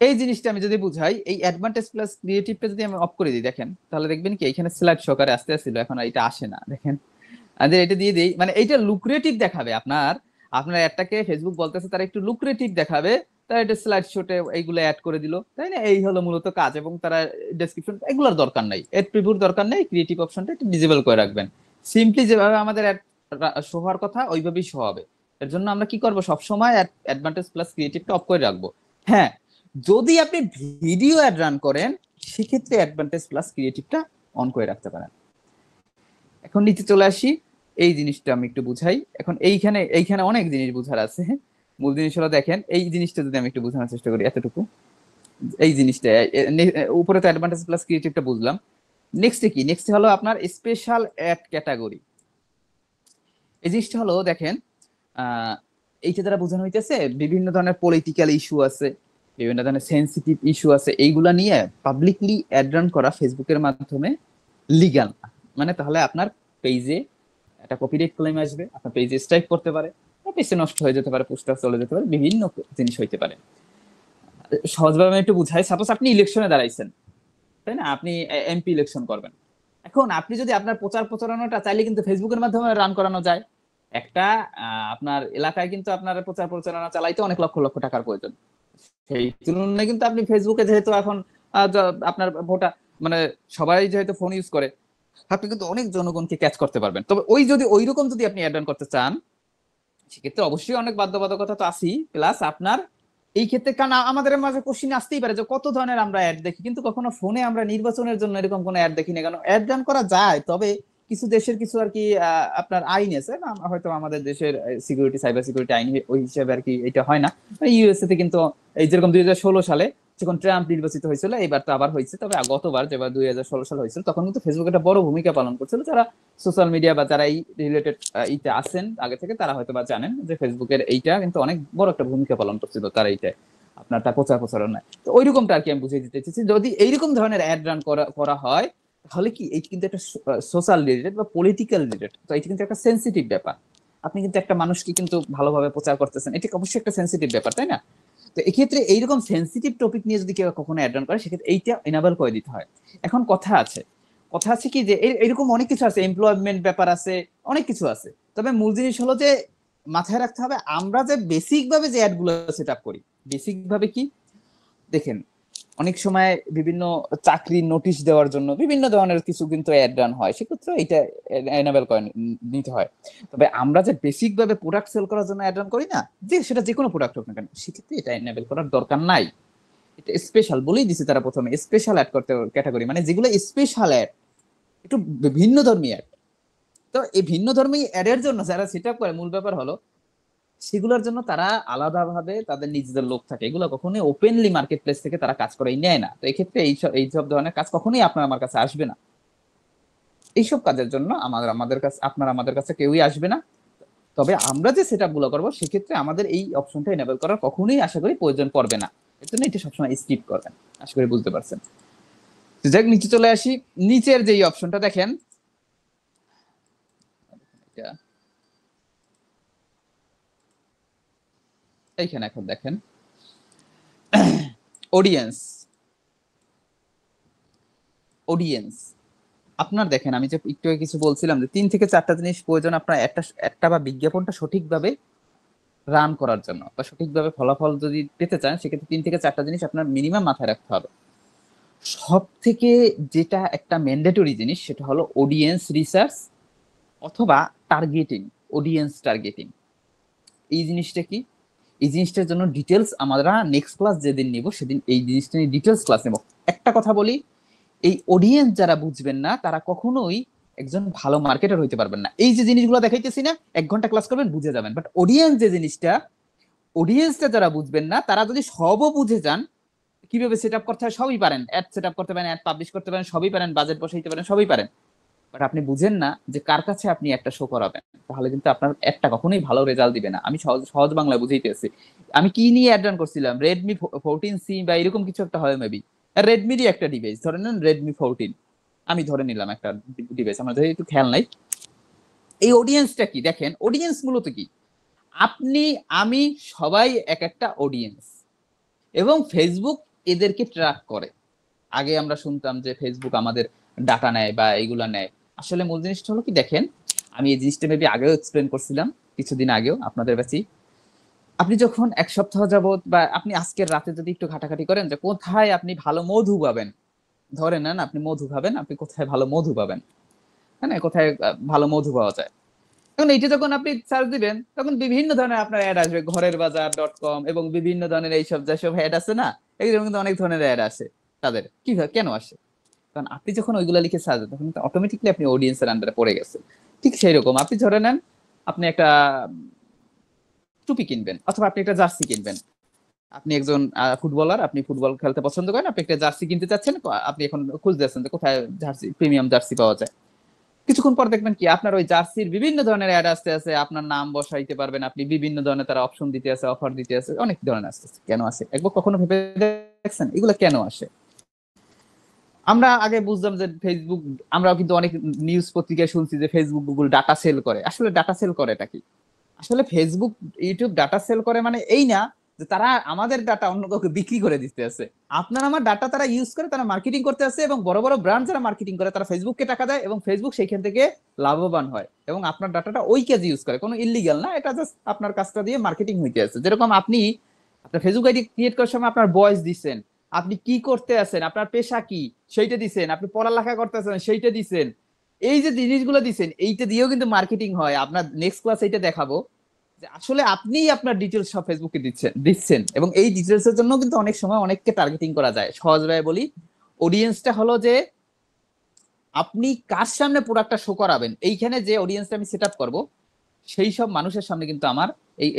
এই জিনিসটা আমি যদি বুঝাই, এই অ্যাডভান্টেজ প্লাস ক্রিয়েটিভটা যদি আমি অফ করে দিই, দেখেন তাহলে দেখবেন কি এখানে স্লাইড সহকারে আসতে আসছিল, এখন এটা আসে না। দেখেন আমাদের এটা দিয়ে দিই, মানে এইটা লুক্রেটিভ দেখাবে আপনার, আপনার অ্যাডটাকে ফেসবুক বলতেছে তারা একটু লুক্রেটিভ দেখাবে, তারা এটা স্লাইড শোতে এইগুলো অ্যাড করে দিল, তাই না? এই হলো মূলত কাজ। এবং তারা ডেসক্রিপশন এগুলোর দরকার নাই, অ্যাড প্রিভিউর দরকার নেই, ক্রিয়েটিভ অপশনটা একটু ডিসেবল করে রাখবেন। সিম্পলি যেভাবে আমাদের অ্যাড শো হওয়ার কথা ওইভাবেই শো হবে। এর জন্য আমরা কি করব, সবসময় অ্যাডভান্টেজ প্লাস ক্রিয়েটিভটা অফ করে রাখবো। হ্যাঁ, যদি আপনি ভিডিও অ্যাড রান করেন সেক্ষেত্রে অ্যাডভান্টেজ প্লাস ক্রিয়েটিভটা অন করে রাখতে পারেন। এখন নিচে চলে আসি, এই জিনিসটা আমি একটু বুঝাই। এখন এইখানে এইখানে অনেক জিনিস বুঝার আছে। মূল জিনিস হলো দেখেন এই জিনিসটা যদি আমি একটু বোঝানোর চেষ্টা করি, এতটুকু এই জিনিসটা উপরে তো অ্যাডভান্টেজ প্লাস ক্রিয়েটিভটা বুঝলাম। নেক্সটে কি, নেক্সট হলো আপনার স্পেশাল অ্যাড ক্যাটাগরি। এই জিনিসটা হলো দেখেন, এইটা দ্বারা বোঝানো হইতেছে বিভিন্ন ধরনের পলিটিক্যাল ইস্যু আছে, বিভিন্ন ধরনের সেন্সিটিভ ইস্যু আছে, এইগুলা নিয়ে পাবলিকলি অ্যাড রান করা ফেসবুকের মাধ্যমে লিগাল। মানে তাহলে আপনার পেজে একটা কপিরাইট ক্লেম আসবে, আপনার পেজে স্ট্রাইক করতে পারে, পেজে নষ্ট হয়ে যেতে পারে, পোস্টার চলে যেতে পারে, বিভিন্ন জিনিস হইতে পারে। সহজভাবে আমি একটু বুঝাই, সাপোজ আপনি ইলেকশনে দাঁড়াইছেন, তাই না? আপনি এমপি ইলেকশন করবেন। এখন আপনি যদি আপনার প্রচার প্রচারণাটা চাইলে কিন্তু ফেসবুকের মাধ্যমে রান করানো যায়। একটা আপনার এলাকায় কিন্তু আপনার প্রচার প্রচারণা চালাইতে অনেক লক্ষ লক্ষ টাকার প্রয়োজন। সেই তুলনায় কিন্তু আপনি ফেসবুকে যেহেতু এখন আপনার ভোটা, মানে সবাই যেহেতু ফোন ইউজ করে, আপনি কিন্তু অনেক জনগণকে ক্যাচ করতে পারবেন। তবে ওই যদি ওইরকম যদি আপনি অ্যাড করতে চান সেক্ষেত্রে অবশ্যই অনেক বাধ্যবাধকতা তো আছেই, প্লাস আপনার এই ক্ষেত্রে, কারণ আমাদের মাঝে কোশ্চিন আসতেই পারে যে কত ধরনের আমরা অ্যাড দেখি, কিন্তু কখনো ফোনে আমরা নির্বাচনের জন্য এরকম কোনো অ্যাড দেখি না। কেন অ্যাড রান করা যায়, তবে কিছু দেশের কিছু আর কি আপনার আইন আছে না, হয়তো আমাদের দেশের সিকিউরিটি, সাইবার সিকিউরিটি আইন ওই হিসেবে আর কি এটা হয় না। ইউএসএ তে কিন্তু এই যেরকম 2016 সালে যখন ট্রাম্প নির্বাচিত হয়েছিল, এবার তো আবার হয়েছে, তবে গতবার যেবার 2016 সাল হয়েছিল তখন কিন্তু ফেসবুক একটা বড় ভূমিকা পালন করছিল। যারা সোশ্যাল মিডিয়া বা যারা এই রিলেটেড ইতে আছেন আগে থেকে, তারা হয়তো বা জানেন যে ফেসবুকের এইটা কিন্তু অনেক বড় একটা ভূমিকা পালন করছিল তারা এইটা আপনার তার প্রচার প্রচারণায়। তো ওইরকমটা আর কি আমি বুঝিয়ে দিতে চাইছি, যদি এইরকম ধরনের অ্যাড রান করা হয় তাহলে কি এই কিন্তু একটা সোশ্যাল রিলেটেড বা পলিটিক্যাল রিলেটেড, তো এটা কিন্তু একটা সেন্সিটিভ ব্যাপার। আপনি কিন্তু একটা মানুষকে কিন্তু ভালোভাবে প্রচার করতেছেন, এটা অবশ্যই একটা সেন্সিটিভ ব্যাপার, তাই না? তো এক্ষেত্রে এইরকম সেন্সিটিভ টপিক নিয়ে যদি কেউ কখনো অ্যাড রান করে সেক্ষেত্রে এইটা এনাবল করে দিতে হয়। এখন কথা আছে, কথা আছে কি যে এরকম অনেক কিছু আছে, এমপ্লয়মেন্ট ব্যাপার আছে, অনেক কিছু আছে। তবে মূল জিনিস হলো যে মাথায় রাখতে হবে আমরা যে বেসিক ভাবে যে অ্যাড গুলো সেট আপ করি, বেসিক ভাবে কি দেখেন, অনেক সময় বিভিন্ন চাকরির নোটিশ দেওয়ার জন্য বিভিন্ন ধরনের কিছু কিন্তু অ্যাড রান হয়, সেক্ষেত্রে এটা এনাবেল করে নিতে হয়। তবে আমরা যে বেসিক ভাবে প্রোডাক্ট সেল করার জন্য অ্যাড রান করি না, যে সেটা যে কোনো প্রোডাক্ট হোক না কেন, সেক্ষেত্রে এটা এনাবেল করার দরকার নাই। এটা স্পেশাল বলেই দিছে তারা প্রথমে, স্পেশাল অ্যাড করতে ক্যাটাগরি, মানে যেগুলো স্পেশাল অ্যাড, একটু ভিন্ন ধর্মী অ্যাড। তো এই ভিন্ন ধর্মী অ্যাড এর জন্য যারা সেট আপ করে, মূল ব্যাপার হলো সেগুলোর জন্য তারা আলাদাভাবে তাদের নিজেদের লোক থাকে, এগুলো কখনোই ওপেনলি মার্কেট প্লেস থেকে তারা কাজ করে নেয় না। তো এক্ষেত্রে এইসব ধরনের কাজ কখনোই আপনার আমার কাছে আসবে না। এইসব কাজের জন্য আমাদের কাছে, আমাদের কাছে কেউই আসবে না। তবে আমরা যে সেট আপ গুলো করবো সেক্ষেত্রে আমাদের এই অপশনটা এনেবল করার কখনোই আশা করি প্রয়োজন পড়বে না। এর জন্য এটা সবসময় স্কিপ করবেন, আশা করি বুঝতে পারছেন। যাক, নিচে চলে আসি। নিচের যে অপশনটা দেখেন, এইখানে এখন দেখেন অডিয়েন্স। অডিয়েন্স আপনার দেখেন, আমি যে একটু আগে কিছু বলছিলাম যে 3 থেকে 4টা জিনিস প্রয়োজন আপনার একটা বা বিজ্ঞাপনটা সঠিকভাবে রান করার জন্য, বা সঠিকভাবে ফলাফল যদি পেতে চান, সেক্ষেত্রে 3 থেকে 4টা জিনিস আপনার মিনিমাম মাথায় রাখতে হবে। সব থেকে যেটা একটা ম্যান্ডেটরি জিনিস সেটা হলো অডিয়েন্স রিসার্চ অথবা টার্গেটিং, অডিয়েন্স টার্গেটিং। এই জিনিসটা কি, এই জিনিসটার জন্য ডিটেলস আমরা নেক্সট ক্লাস যেদিন নিব সেদিন এই জিনিসটা নিয়ে ডিটেলস ক্লাস নেব। একটা কথা বলি, এই অডিয়েন্স যারা বুঝবেন না তারা কখনোই একজন ভালো মার্কেটার হইতে পারবেন না। এই যে জিনিসগুলো দেখাইতেছি না, 1 ঘন্টা ক্লাস করবেন বুঝে যাবেন, বাট অডিয়েন্স যে জিনিসটা, অডিয়েন্সটা যারা বুঝবেন না তারা যদি সবও বুঝে যান, কিভাবে সেট আপ করতে হয় সবই পারেন, অ্যাড সেট আপ করতে পারেন, অ্যাড পাবলিশ করতে পারেন, সবই পারেন, বাজেট বসাইতে পারেন, সবই পারেন, বাট আপনি বুঝেন না যে কার কাছে আপনি একটা শো করাবেন, তাহলে কিন্তু আপনার একটা কখনোই ভালো রেজাল্ট দিবে না। আমি সহজ সহজ বাংলায় বুঝাইতেছি। আমি কি নিয়ে অ্যাড রান করছিলাম, রেডমি 14C বা এরকম কিছু একটা হয় মেবি, রেডমিরই একটা ডিভাইস, ধরে নেন রেডমি 14, আমি ধরে নিলাম একটা ডিভাইস, আমার ধরে একটু খেয়াল নাই। এই অডিয়েন্সটা কি দেখেন, অডিয়েন্স মূলত কি, আপনি আমি সবাই এক একটা অডিয়েন্স, এবং ফেসবুক এদেরকে ট্র্যাক করে। আগে আমরা শুনতাম যে ফেসবুক আমাদের ডাটা নেয় বা এইগুলা নেয়, আসলে মূল জিনিসটা হলো কি দেখেন, আমি এই জিনিসটা মেবি আগেও এক্সপ্লেন করছিলাম কিছুদিন আগেও আপনাদের কাছে। আপনি যখন 1 সপ্তাহ যাবত বা আপনি আজকের রাতে যদি একটু ঘাটাঘাটি করেন যে কোথায় আপনি ভালো মধু পাবেন, ধরে নেন আপনি মধু খাবেন, আপনি কোথায় ভালো মধু পাবেন, হ্যাঁ না, কোথায় ভালো মধু পাওয়া যায়, এখন এইটা যখন আপনি সার্চ দিবেন তখন বিভিন্ন ধরনের আপনার অ্যাড আসবে, ঘরেরবাজার.com এবং বিভিন্ন ধরনের এইসব যেসব অ্যাড আছে না, এইরকম কিন্তু অনেক ধরনের অ্যাড আসে। তাদের কি হয়, কেন আসে, কারণ আপনি যখন ওইগুলা লিখে সার্চ দেন তখন অটোমেটিকলি আপনি অডিয়েন্সের আন্ডারে পড়ে গেছেন। ঠিক সেই রকম আপনি ধরে নেন আপনি একটা টুপি কিনবেন অথবা আপনি একটা জার্সি কিনবেন, আপনি একজন ফুটবলার, আপনি ফুটবল খেলতে পছন্দ করেন, আপনি একটা জার্সি কিনতে চাচ্ছেন, আপনি এখন খুঁজতেছেন যে কোথায় জার্সি, প্রিমিয়াম জার্সি পাওয়া যায়। কিছুক্ষণ পর দেখবেন কি আপনার ওই জার্সির বিভিন্ন ধরনের অ্যাড আসতে আছে, আপনার নাম বসাইতে পারবেন আপনি, বিভিন্ন ধরনের তারা অপশন দিতে আছে, অফার দিতে আছে, অনেক ধরনের আসতেছে। কেন আসে একবার কখনো ভেবে দেখছেন এগুলো কেন আসে? আমরা আগে বুঝতাম যে ফেসবুক, আমরাও কিন্তু অনেক নিউজ পত্রিকায় শুনছি যে ফেসবুক গুগল ডাটা সেল করে। আসলে ডাটা সেল করে এটা কি, আসলে ফেসবুক ইউটিউব ডাটা সেল করে মানে এই না যে তারা আমাদের ডাটা অন্য কাউকে বিক্রি করে দিতে আছে। আপনার আমার ডাটা তারা ইউজ করে, তারা মার্কেটিং করতে আছে, এবং বড় বড় ব্র্যান্ড যারা মার্কেটিং করে তারা ফেসবুককে টাকা দেয় এবং ফেসবুক সেইখান থেকে লাভবান হয়, এবং আপনার ডাটাটা ওই কাজে ইউজ করে, কোনো ইলিগাল না, এটা জাস্ট আপনার কাজটা দিয়ে মার্কেটিং হইতে আছে। যেরকম আপনি আপনার ফেসবুক আইডি ক্রিয়েট করার সময় আপনার ভয়েস দিচ্ছেন, আপনি কি করতে আছেন, আপনার পেশা কি সেইটা দিচ্ছেন, আপনি পড়ালেখা করতে আছেন সেইটা দিচ্ছেন, এই যে জিনিসগুলো দিচ্ছেন এইটা দিয়েও কিন্তু মার্কেটিং হয়। আপনার নেক্সট ক্লাস এইটা দেখাবো যে আসলে আপনি আপনার ডিটেলস সব ফেসবুকে দিচ্ছেন, এবং এই ডিটেলস এর জন্য কিন্তু অনেক সময় অনেককে টার্গেটিং করা যায়। সহজভাবে বলি, অডিয়েন্সটা হলো যে আপনি কার সামনে প্রোডাক্টটা শো করাবেন, এইখানে যে অডিয়েন্সটা আমি সেট আপ করবো সেই সব মানুষের সামনে কিন্তু আমার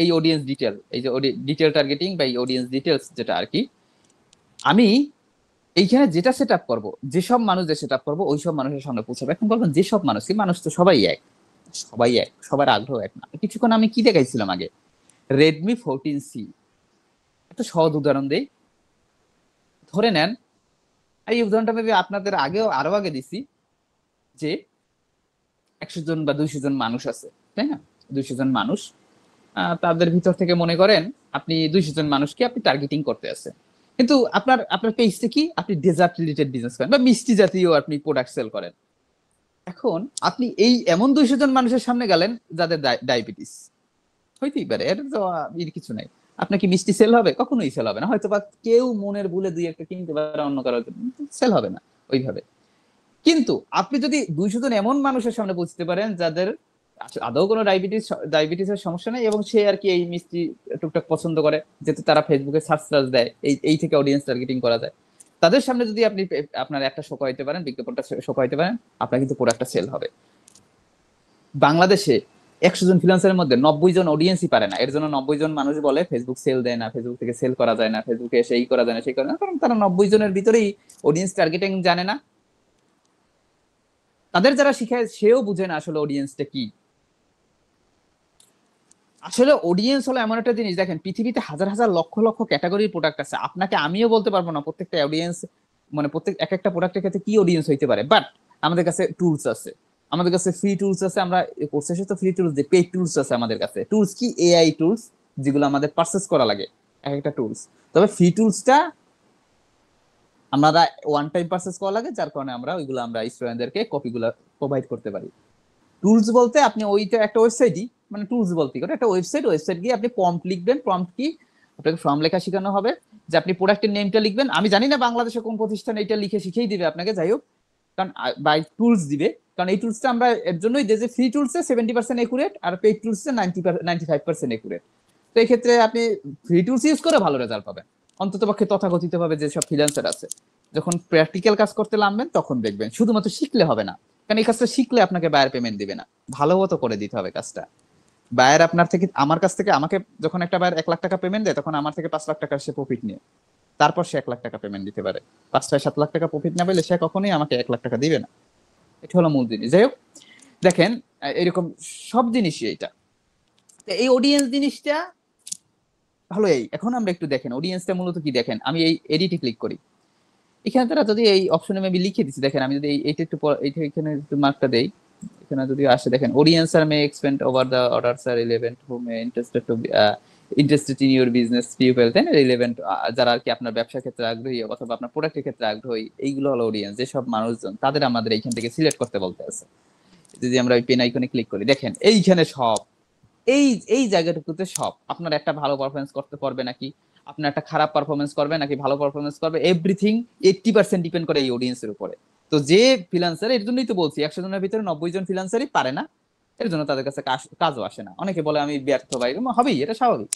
এই অডিয়েন্স ডিটেল, এই যে ডিটেল টার্গেটিং বা এই অডিয়েন্স ডিটেলস যেটা আর কি, আমি এইখানে যেটা সেট আপ করবো, যেসব মানুষ যে সেট আপ করবো ওই সব মানুষের সামনে পৌঁছাবে। এখন বলবেন যেসব মানুষ, কি মানুষ তো সবাই এক, সবাই এক, সবার আগ্রহ এক না। কিছুক্ষণ আমি কি দেখাইছিলাম আগে, রেডমি 14C, একটা সহজ উদাহরণ দেই। ধরে নেন, এই উদাহরণটা ভেবে আপনাদের আগেও আরো আগে দিছি, যে 100 জন বা 200 জন মানুষ আছে, তাই না, 200 জন মানুষ, তাদের ভিতর থেকে মনে করেন আপনি 200 জন মানুষকে আপনি টার্গেটিং করতে আছে, কিন্তু আপনার আপনার পেজটা কি, আপনি ডেজার্ট রিলেটেড বিজনেস করেন বা মিষ্টি জাতীয় আপনি প্রোডাক্ট সেল করেন। এখন আপনি এই এমন 200 জন মানুষের সামনে গেলেন যাদের ডায়াবেটিস, হইতেই পারে, এর তো এর কিছু নাই। আপনার কি মিষ্টি সেল হবে? কখনোই সেল হবে না। হয়তো বা কেউ মনের ভুলে দুই একটা কিনতে পারে, অন্য কারো সেল হবে না ওইভাবে। কিন্তু আপনি যদি 200 জন এমন মানুষের সামনে পৌঁছতে পারেন যাদের আদৌ কোনো ডায়াবেটিসের সমস্যা নেই, এবং সে আর কি এই মিষ্টি টুকটাক পছন্দ করে, যেহেতু তারা ফেসবুকে সার্চ টার্চ দেয়, এই থেকে অডিয়েন্স টার্গেটিং করা যায়। তাদের সামনে যদি আপনি আপনার একটা শো করাইতে পারেন, বিজ্ঞাপনটা শো করাইতে পারেন, আপনার কিন্তু প্রোডাক্টটা সেল হবে। বাংলাদেশে 100 জন ফ্রিল্যান্সারের মধ্যে 90 জন অডিয়েন্সই পারে না। এর জন্য 90 জন মানুষ বলে ফেসবুক সেল দেয় না, ফেসবুক থেকে সেল করা যায় না, ফেসবুকে এসে এই করা যায় না, সেই করা না, কারণ তারা 90 জনের ভিতরেই অডিয়েন্স টার্গেটিং জানে না। তাদের যারা শিখায় সেও বুঝে না আসলে অডিয়েন্সটা কি। আসলে অডিয়েন্স হলো এমন একটা জিনিস, দেখেন পৃথিবীতে হাজার হাজার লক্ষ লক্ষ ক্যাটাগরির প্রোডাক্ট আছে। আপনাকে আমিও বলতে পারবো না প্রত্যেকটা অডিয়েন্স, মানে প্রত্যেক এক একটা প্রোডাক্টের ক্ষেত্রে কি অডিয়েন্স হইতে পারে, বাট আমাদের কাছে টুলস আছে, আমাদের কাছে ফ্রি টুলস আছে। আমরা কোর্সে তো ফ্রি টুলস দিই, পেইড টুলস আছে আমাদের কাছে। টুলস কি? এআই টুলস, যেগুলো আমাদের পারচেস করা লাগে এক একটা টুলস। তবে ফ্রি টুলসটা আমরা ওয়ান টাইম পারচেস করা লাগে, যার কারণে আমরা ওইগুলো আমরা স্টুডেন্টদেরকে কপিগুলো প্রোভাইড করতে পারি। টুলস বলতে আপনি ওইটা একটা ওয়েবসাইটই, মানে টুলস বলতে করে একটা ওয়েবসাইট গিয়ে আপনি প্রম্পট লিখবেন। প্রম্পট কি? আপনাকে ফর্ম লেখা শেখানো হবে, যে আপনি প্রোডাক্টের নেমটা লিখবেন। আমি জানি না বাংলাদেশে কোন প্রতিষ্ঠান এটা লিখে শিখিয়ে দিবে আপনাকে, যাই হোক, কারণ বাই টুলস দিবে। কারণ এই টুলসটা আমরা এর জন্যই দিই যে ফ্রি টুলসে 70% একুরেট আর পেইড টুলসে 95% একুরেট। তো এই ক্ষেত্রে আপনি ফ্রি টুলস ইউজ করে ভালো রেজাল্ট পাবেন, অন্তত পক্ষে তথাকথিত ভাবে যেসব ফ্রিল্যান্সার আছে। যখন প্র্যাকটিক্যাল কাজ করতে নামবেন তখন দেখবেন, শুধুমাত্র শিখলে হবে না, কারণ এই কাজটা শিখলে আপনাকে বায়ার পেমেন্ট দিবে না, ভালো মতো করে দিতে হবে কাজটা। বায়ার আপনার থেকে, আমার কাছ থেকে, আমাকে যখন একটা বায়ার 1 লাখ টাকা পেমেন্ট দেয়, তখন আমার থেকে 5 লাখ টাকার সে প্রফিট নিয়ে তারপর সে 1 লাখ টাকা পেমেন্ট দিতে পারে। 5-7 লাখ টাকা প্রফিট না পেলে সে কখনোই আমাকে 1 লাখ টাকা দিবে না। এটা হলো মূল জিনিস। যাই হোক, দেখেন এরকম সব জিনিসই এইটা। এই অডিয়েন্স জিনিসটা ভালো। এই এখন আমরা একটু দেখেন অডিয়েন্সটা মূলত কি। দেখেন আমি এই এডিটে ক্লিক করি, এখানে তারা যদি এই অপশনে আমি লিখে দিচ্ছি, দেখেন আমি যদি এইটা একটু এইটা এখানে একটু মার্কটা দেই, এখানে যদি আসে দেখেন অডিয়েন্স আর may expend over the orders আর relevant who may interested in your business people, তাই না? রিলেভেন্ট, যারা আর কি আপনার ব্যবসার ক্ষেত্রে আগ্রহী অথবা আপনার প্রোডাক্টের ক্ষেত্রে আগ্রহী, এইগুলো হলো অডিয়েন্স। যেসব মানুষজন, তাদের আমাদের এইখান থেকে সিলেক্ট করতে বলতে আছে। যদি আমরা ওই পেন আইকনে ক্লিক করি, দেখেন এইখানে সব, এই এই জায়গাটুকুতে সব আপনার একটা ভালো পারফরমেন্স করতে পারবে নাকি, আপনার একটা খারাপ পারফরমেন্স করবে নাকি ভালো পারফরমেন্স করবে, এভরিথিং 80% ডিপেন্ড করে এই অডিয়েন্সের উপরে। তো যে ফ্রিল্যান্সার, এর জন্যই তো বলছি 100 জনের ভিতরে 90 জন ফ্রিল্যান্সারই পারে না, এর জন্য তাদের কাছে কাজও আসে না। অনেকে বলে আমি ব্যর্থ ভাই, হবেই, এটা স্বাভাবিক।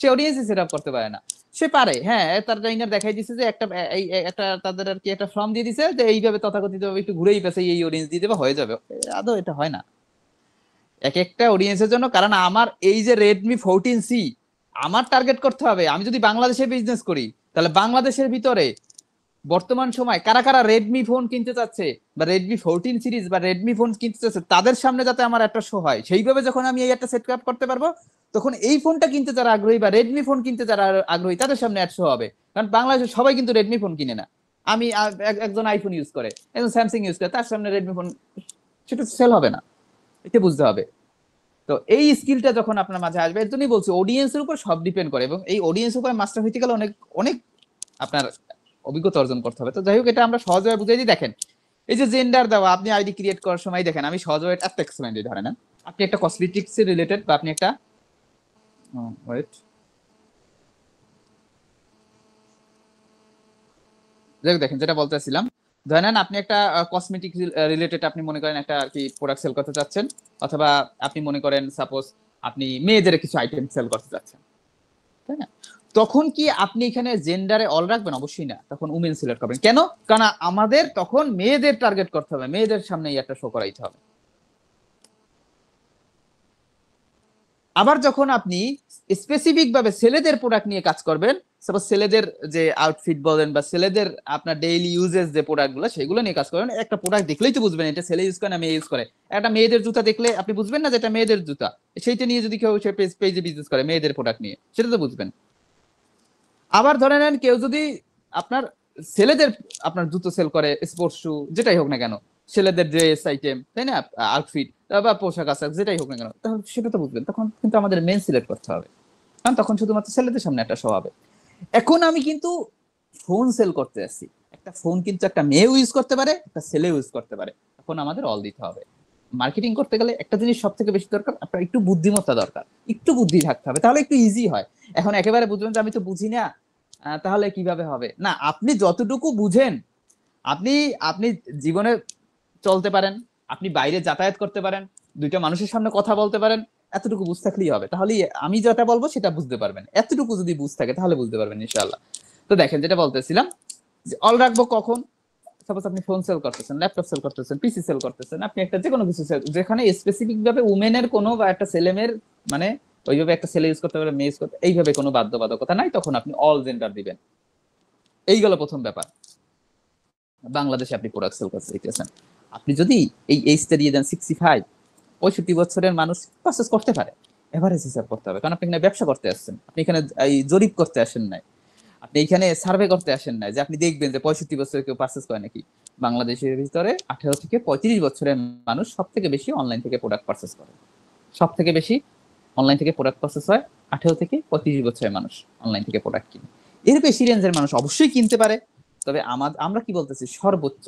সে অডিয়েন্সই সেট আপ করতে পারে না। সে পারে, হ্যাঁ, তার ট্রেনার দেখাই দিছে যে একটা তাদের আর কি একটা ফর্ম দিয়ে দিছে যে এইভাবে তথাকথিত ভাবে একটু ঘুরেই পেছে এই অডিয়েন্স দিয়ে দেবে, হয়ে যাবে। আদৌ এটা হয় না এক একটা অডিয়েন্সের জন্য। কারণ আমার এই যে Redmi 14C, আমার টার্গেট করতে হবে, আমি যদি বাংলাদেশে বিজনেস করি, তাহলে বাংলাদেশের ভিতরে বর্তমান সময় কারা কারা রেডমি ফোন কিনতে চাচ্ছে বা Redmi 14 সিরিজ বা রেডমি ফোন কিনতে চাচ্ছে, তাদের সামনে যাতে আমার একটা শো হয়, সেইভাবে যখন আমি এই একটা সেট আপ করতে পারবো, তখন এই ফোনটা কিনতে যারা আগ্রহী বা রেডমি ফোন কিনতে যারা আগ্রহী, তাদের সামনে একটা শো হবে। কারণ বাংলাদেশে সবাই কিন্তু রেডমি ফোন কিনে না। আমি একজন আইফোন ইউজ করে, একজন স্যামসাং ইউজ করে, তার সামনে রেডমি ফোন, সেটা সেল হবে না। এটা বুঝতে হবে। তো এই স্কিলটা যখন আপনার মাঝে আসবে, এর জন্যই বলছি অডিয়েন্সের উপর সব ডিপেন্ড করে, এবং এই অডিয়েন্সের উপর মাস্টার হইতে গেলে অনেক অনেক আপনার অভিজ্ঞতা অর্জন করতে হবে। তো যাই হোক, এটা আমরা সহজভাবে বুঝাই দিই। দেখেন এই যে জেন্ডার দেওয়া, আপনি আইডি ক্রিয়েট করার সময় দেখেন আমি সহজভাবে একটা এক্সপ্লেইন দিই। ধরেন আপনি একটা কসমেটিক্স রিলেটেড বা আপনি একটা ওয়েট, দেখেন যেটা বলতেছিলাম, ধরেন আপনি একটা কসমেটিক রিলেটেড, আপনি মনে করেন একটা আর কি প্রোডাক্ট সেল করতে চাচ্ছেন, অথবা আপনি মনে করেন সাপোজ আপনি মেয়েদের কিছু আইটেম সেল করতে চাচ্ছেন, তাই না? তখন কি আপনি এখানে জেন্ডারে অল রাখবেন? অবশ্যই না, তখন উমেন সিলেক্ট করবেন। কেন? কারণ আমাদের তখন মেয়েদের টার্গেট করতে হবে, মেয়েদের সামনে একটা শো করাইতে হবে। আবার যখন আপনি স্পেসিফিক ভাবে ছেলেদের প্রোডাক্ট নিয়ে কাজ করবেন, সাপোজ ছেলেদের যে আউটফিট বলেন বা ছেলেদের আপনার ডেইলি ইউজেস যে প্রোডাক্ট গুলো, সেগুলো নিয়ে কাজ করবেন, একটা প্রোডাক্ট দেখলেই তো বুঝবেন এটা ছেলে ইউজ করে না মেয়ে ইউজ করে। একটা মেয়েদের জুতা দেখলে আপনি বুঝবেন না যে এটা মেয়েদের জুতা, সেইটা নিয়ে যদি কেউ সে পেজে বিজনেস করে মেয়েদের প্রোডাক্ট নিয়ে, সেটা তো বুঝবেন। আবার ধরে নেন কেউ যদি আপনার ছেলেদের আপনার জুতো সেল করে, স্পোর্টস শু যেটাই হোক না কেন, ছেলেদের ড্রেস আইটেম, তাই না, আউটফিট বা পোশাক আশাক যেটাই হোক না কেন, তাহলে সেটা তো বুঝবেন। তখন কিন্তু আমাদের মেন সিলেক্ট করতে হবে, কারণ তখন শুধুমাত্র ছেলেদের সামনে একটা শো হবে। এখন আমি কিন্তু ফোন সেল করতে আসছি, একটা ফোন কিন্তু একটা মেয়ে ইউজ করতে পারে, একটা ছেলে ইউজ করতে পারে, এখন আমাদের অল দিতে হবে। মার্কেটিং করতে গেলে একটা জিনিস সব থেকে বেশি দরকার, আপনার একটু বুদ্ধিমত্তা দরকার, একটু বুদ্ধি থাকতে হবে, তাহলে একটু ইজি হয়। এখন একেবারে বুঝবেন যে আমি তো বুঝি না, তাহলে কিভাবে হবে? না, আপনি যতটুকু বুঝেন, আপনি আপনি জীবনে চলতে পারেন, আপনি বাইরে যাতায়াত করতে পারেন, দুইটা মানুষের সামনে কথা বলতে পারেন, এতটুকু বুঝ থাকলেই হবে, তাহলে আমি যেটা বলবো সেটা বুঝতে পারবেন। এতটুকু যদি বুঝ থাকে তাহলে বুঝতে পারবেন ইনশাআল্লাহ। তো দেখেন, যেটা বলতেছিলাম, যে অল রাখবো কখন? সাপোজ আপনি ফোন সেল করতেছেন, ল্যাপটপ সেল করতেছেন, পিসি সেল করতেছেন, আপনি একটা যে কোনো কিছু সেল, যেখানে স্পেসিফিক ভাবে উমেনের কোনো বা একটা ছেলেমেয়ের মানে ওইভাবে একটা ছেলে ইউজ করতে পারে, মেয়ে ইউজ করতে, এইভাবে কোনো বাধ্যবাধকতা নাই, তখন আপনি অল জেন্ডার দিবেন। এই গেল প্রথম ব্যাপার। বাংলাদেশে আপনি প্রোডাক্ট সেল করতে চাইতেছেন, আপনি যদি এই এইজটা দিয়ে দেন 65, 65 বছরের মানুষ পারচেস করতে পারে। এভারেজ হিসাব করতে হবে, কারণ আপনি এখানে ব্যবসা করতে আসছেন, আপনি এখানে এই জরিপ করতে আসেন নাই, আপনি এখানে সার্ভে করতে আসেন নাই যে আপনি দেখবেন যে 65 বছরের কেউ পারচেস করে নাকি। বাংলাদেশের ভিতরে 18 থেকে 35 বছরের মানুষ সব থেকে বেশি অনলাইন থেকে প্রোডাক্ট পারচেস করে, সব থেকে বেশি অনলাইন থেকে প্রোডাক্ট পারচেস হয়। 18 থেকে 35 বছরের মানুষ অনলাইন থেকে প্রোডাক্ট কিনে। এর বেশি রেঞ্জের মানুষ অবশ্যই কিনতে পারে, তবে আমরা কি বলতেছি, সর্বোচ্চ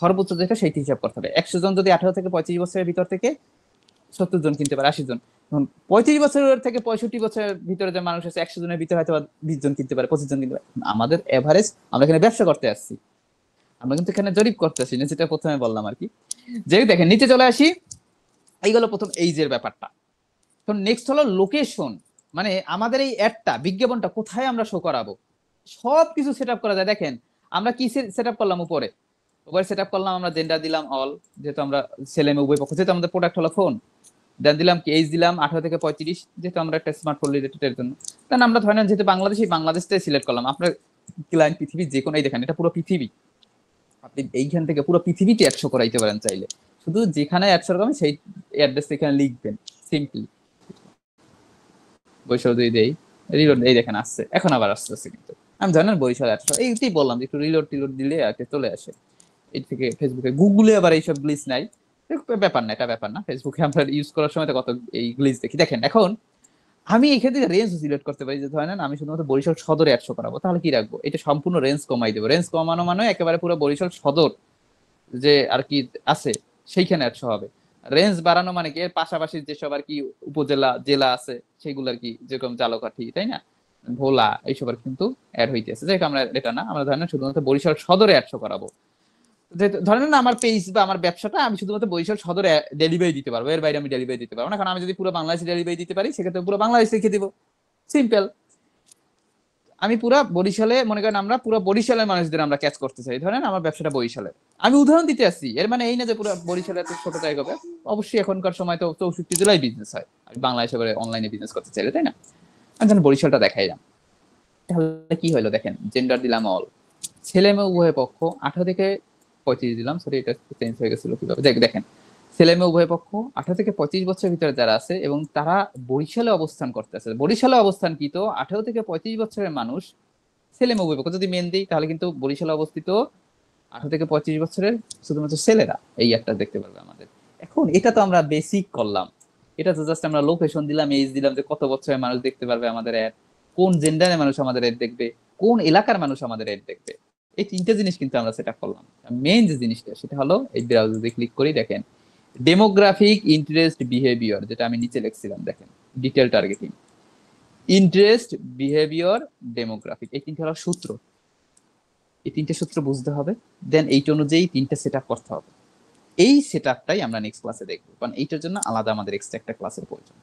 সর্বোচ্চ যেটা সেইটি হিসাব করতে হবে। 100 জন যদি 18 থেকে 35 বছরের ভিতর থেকে 70 জন কিনতে পারে, 80 জন, এখন 35 বছরের থেকে 65 বছরের ভিতরে যে মানুষ আছে 100 জনের ভিতরে হয়তো 20 জন কিনতে পারে, 25 জন কিনতে পারে। আমাদের এভারেজ, আমরা এখানে ব্যবসা করতে আসছি, আমরা কিন্তু এখানে জরিপ করতে আসি না, যেটা প্রথমে বললাম আর কি। যে দেখেন নিচে চলে আসি, এইগুলো প্রথম এইজের ব্যাপারটা। এখন নেক্সট হলো লোকেশন, মানে আমাদের এই অ্যাডটা, বিজ্ঞাপনটা কোথায় আমরা শো করাবো, সবকিছু সেট আপ করা যায়। দেখেন আমরা কি সেট আপ করলাম, উপরে উপরে সেট আপ করলাম, আমরা জেন্ডার দিলাম অল, যেহেতু আমরা ছেলে মেয়ে উভয় পক্ষ, যেহেতু আমাদের প্রোডাক্ট হলো ফোন, দেন দিলাম কি এইজ দিলাম 18 থেকে 35, যেহেতু আমরা একটা স্মার্টফোন রিলেটেড এর জন্য। দেন আমরা ধরেন যেহেতু বাংলাদেশটাই সিলেক্ট করলাম, আপনার ক্লায়েন্ট পৃথিবী যে কোনো, এই দেখেন এটা পুরো পৃথিবী, আপনি এইখান থেকে পুরো পৃথিবীতে 100 করাইতে পারেন চাইলে, শুধু যেখানে 100 রকম সেই অ্যাড্রেস এখানে লিখবেন সিম্পলি। বরিশাল যদি দেই, রিলোড, এই দেখেন আসছে, এখন আবার আসতেছে, কিন্তু আমি জানেন বরিশাল 100, এইটাই বললাম যে একটু রিলোড টিলোড দিলে আর কি চলে আসে। এই থেকে ফেসবুকে, গুগলে আবার এইসব গ্লিচ নাই, ব্যাপার না, এটা ব্যাপার না। ফেসবুকে আমরা ইউজ করার সময় তো কত এই গ্লিচ দেখি। দেখেন এখন আমি এখান থেকে রেঞ্জ সিলেক্ট করতে পারি, যে ধরেন আমি শুধুমাত্র বরিশাল সদরে 100 করাবো, তাহলে কি রাখবো, এটা সম্পূর্ণ রেঞ্জ কমাই দেবো। রেঞ্জ কমানো মানে একেবারে পুরো বরিশাল সদর যে আর কি আছে সেইখানে 100 হবে। রেঞ্জ বাড়ানো মানে কি, এর পাশাপাশি যেসব আর কি উপজেলা জেলা আছে সেগুলো আর কি, যেরকম জালকাঠি, তাই না, ভোলা, এইসব আর কিন্তু অ্যাড হইতেছে। যেহেতু আমরা এটা না, আমরা ধরেন শুধুমাত্র বরিশাল সদরে 100 করাবো। ধরেন না আমার পেজ বা আমার ব্যবসাটা আমি শুধুমাত্র বরিশাল সদরে ডেলিভারি দিতে পারবো, এর বাইরে আমি ডেলিভারি দিতে পারবো না, কারণ আমি যদি পুরো বাংলাদেশে ডেলিভারি দিতে পারি সেক্ষেত্রে পুরো বাংলাদেশ লিখে দিব, সিম্পল। আমি পুরো বরিশালে, মনে করেন আমরা পুরো বরিশালের মানুষদের আমরা ক্যাচ করতে চাই, ধরেন আমার ব্যবসাটা বরিশালের, আমি উদাহরণ দিতে আসছি, এর মানে এই না যে পুরো বরিশালে এত ছোট জায়গা হবে। অবশ্যই এখনকার সময় তো 64 জেলায় বিজনেস হয়, আমি বাংলাদেশে করে অনলাইনে বিজনেস করতে চাইলে, তাই না? আমি যখন বরিশালটা দেখাইলাম, তাহলে কি হলো দেখেন, জেন্ডার দিলাম অল, ছেলে মেয়ে উভয় পক্ষ, 18 থেকে 35 দিলাম, সরি এটা চেঞ্জ হয়ে গেছিল কিভাবে, দেখেন ছেলে মেয়ে উভয় পক্ষ 18 থেকে 25 বছরের ভিতরে যারা আছে এবং তারা বরিশালে অবস্থান করতে আছে। বরিশালে অবস্থান কি, তো 18 থেকে 35 বছরের মানুষ, ছেলে মেয়ে উভয় পক্ষ যদি মেন দিই, তাহলে কিন্তু বরিশালে অবস্থিত 18 থেকে 35 বছরের শুধুমাত্র ছেলেরা এই একটা দেখতে পারবে আমাদের। এখন এটা তো আমরা বেসিক করলাম, এটা তো জাস্ট আমরা লোকেশন দিলাম, এজ দিলাম, যে কত বছরের মানুষ দেখতে পারবে আমাদের অ্যাড, কোন জেন্ডারের মানুষ আমাদের অ্যাড দেখবে, কোন এলাকার মানুষ আমাদের অ্যাড দেখবে। এই তিনটে জিনিস কিন্তু আমরা সেটা করলাম। মেইন যে জিনিসটা সেটা হলো, এই ব্রাউজারে ক্লিক করি, দেখেন ডেমোগ্রাফিক, ইন্টারেস্ট, বিহেভিয়ার, যেটা আমি নিচে লিখছিলাম, দেখেন detail targeting, interest, behaviour, demographic, এই তিনটে হলো সূত্র। এই তিনটে সূত্র বুঝতে হবে, দেন এইটা অনুযায়ী তিনটা সেট আপ করতে হবে। এই সেট আপটাই আমরা নেক্সট ক্লাসে দেখবো, কারণ এইটার জন্য আলাদা আমাদের এক্সট্রা একটা ক্লাসের প্রয়োজন।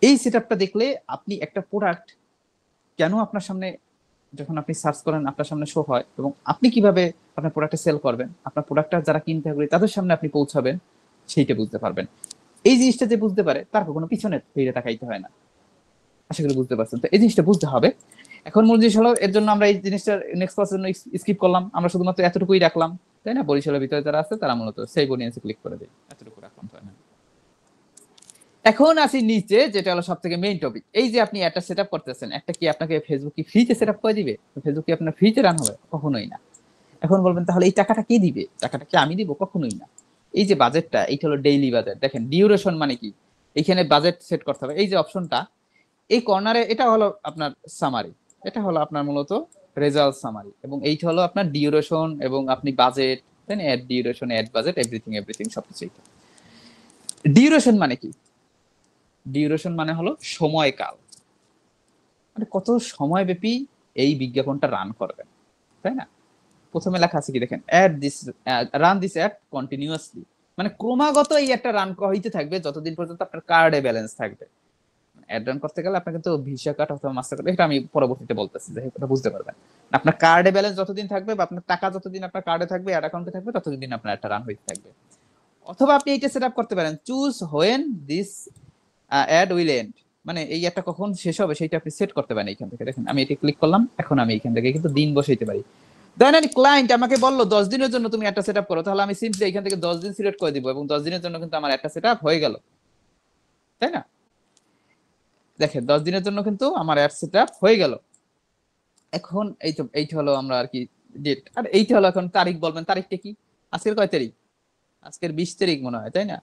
এই সেট আপটা দেখলে আপনি একটা প্রোডাক্ট কেন আপনার সামনে, যখন আপনি সার্চ করেন আপনার সামনে শো হয়, এবং আপনি কিভাবে আপনার প্রোডাক্টটা সেল করবেন, আপনার প্রোডাক্টটা যারা কিনতে হবে তাদের সামনে আপনি পৌঁছাবেন, সেইটা বুঝতে পারবেন। এই জিনিসটা যে বুঝতে পারে তার কখনো পিছনে ফিরে তাকাইতে হয় না। আশা করি বুঝতে পারছেন, তো এই জিনিসটা বুঝতে হবে। এখন মূল জিনিস হলো, এর জন্য আমরা এই জিনিসটা নেক্সট ক্লাসের জন্য স্কিপ করলাম, আমরা শুধুমাত্র এতটুকুই রাখলাম, তাই না? বরিশালের ভিতরে যারা আছে তারা মূলত সেভ অডিয়েন্সে ক্লিক করে দেয়, এতটুকু রাখলাম, তাই না? এখন আসি নিচে, যেটা হলো সব থেকে মেইন টপিক। এই যে আপনি একটা সেট আপ করতেছেন, একটা কি আপনাকে ফেসবুক কি ফ্রিতে সেট আপ করে দিবে? ফেসবুক কি আপনার ফ্রিতে রান হবে? কখনোই না। এখন বলবেন তাহলে এই টাকাটা কে দিবে? টাকাটা কি আমি দিব? কখনোই না। এই যে বাজেটটা, এইটা হলো ডেইলি বাজেট। দেখেন ডিউরেশন মানে কি, এইখানে বাজেট সেট করতে হবে। এই যে অপশনটা এই কর্নারে, এটা হলো আপনার সামারি, এটা হলো আপনার মূলত রেজাল্ট সামারি, এবং এইটা হলো আপনার ডিউরেশন এবং আপনি budget, then ad duration, ad budget, everything everything সবকিছু। ডিউরেশন মানে কি? ডিউরেশন মানে হলো সময়কাল, মানে কত সময় ব্যাপী এই বিজ্ঞাপনটা রান করবেন, তাই না? প্রথমে লেখা আছে কি দেখেন, ad this, run this ad continuously, মানে ক্রমাগত এই একটা রান হইতে থাকবে যতদিন পর্যন্ত আপনার কার্ডে ব্যালেন্স থাকবে। অ্যাড রান করতে গেলে আপনার কিন্তু ভিসা কার্ড অথবা মাস্টার কার্ড, এটা আমি পরবর্তীতে বলতেছি, যে এটা বুঝতে পারবেন। আপনার কার্ডে ব্যালেন্স যতদিন থাকবে বা আপনার টাকা যতদিন আপনার কার্ডে থাকবে, অ্যাড অ্যাকাউন্টে থাকবে, ততদিন আপনার একটা রান হইতে থাকবে। অথবা আপনি এইটা সেট আপ করতে পারেন, choose when this ad will end, মানে এই একটা কখন শেষ হবে সেটা আপনি সেট করতে পারেন এইখান থেকে। দেখেন আমি এটা ক্লিক করলাম, এখন আমি এইখান থেকে কিন্তু দিন বসাইতে পারি। দেন ক্লায়েন্ট আমাকে বললো 10 দিনের জন্য তুমি একটা সেট আপ করো, তাহলে আমি সিম্পলি এখান থেকে 10 দিন সিলেক্ট করে দিব, এবং 10 দিনের জন্য কিন্তু আমার একটা সেট আপ হয়ে গেল, তাই না? দেখেন 10 দিনের জন্য কিন্তু আমার অ্যাড সেট আপ হয়ে গেল। এখন এইটা হলো আমরা আর কি ডেট, আর এইটা হলো এখন তারিখ। বলবেন তারিখটা কি? আজকের কয় তারিখ? আজকের 20 তারিখ মনে হয়, তাই না?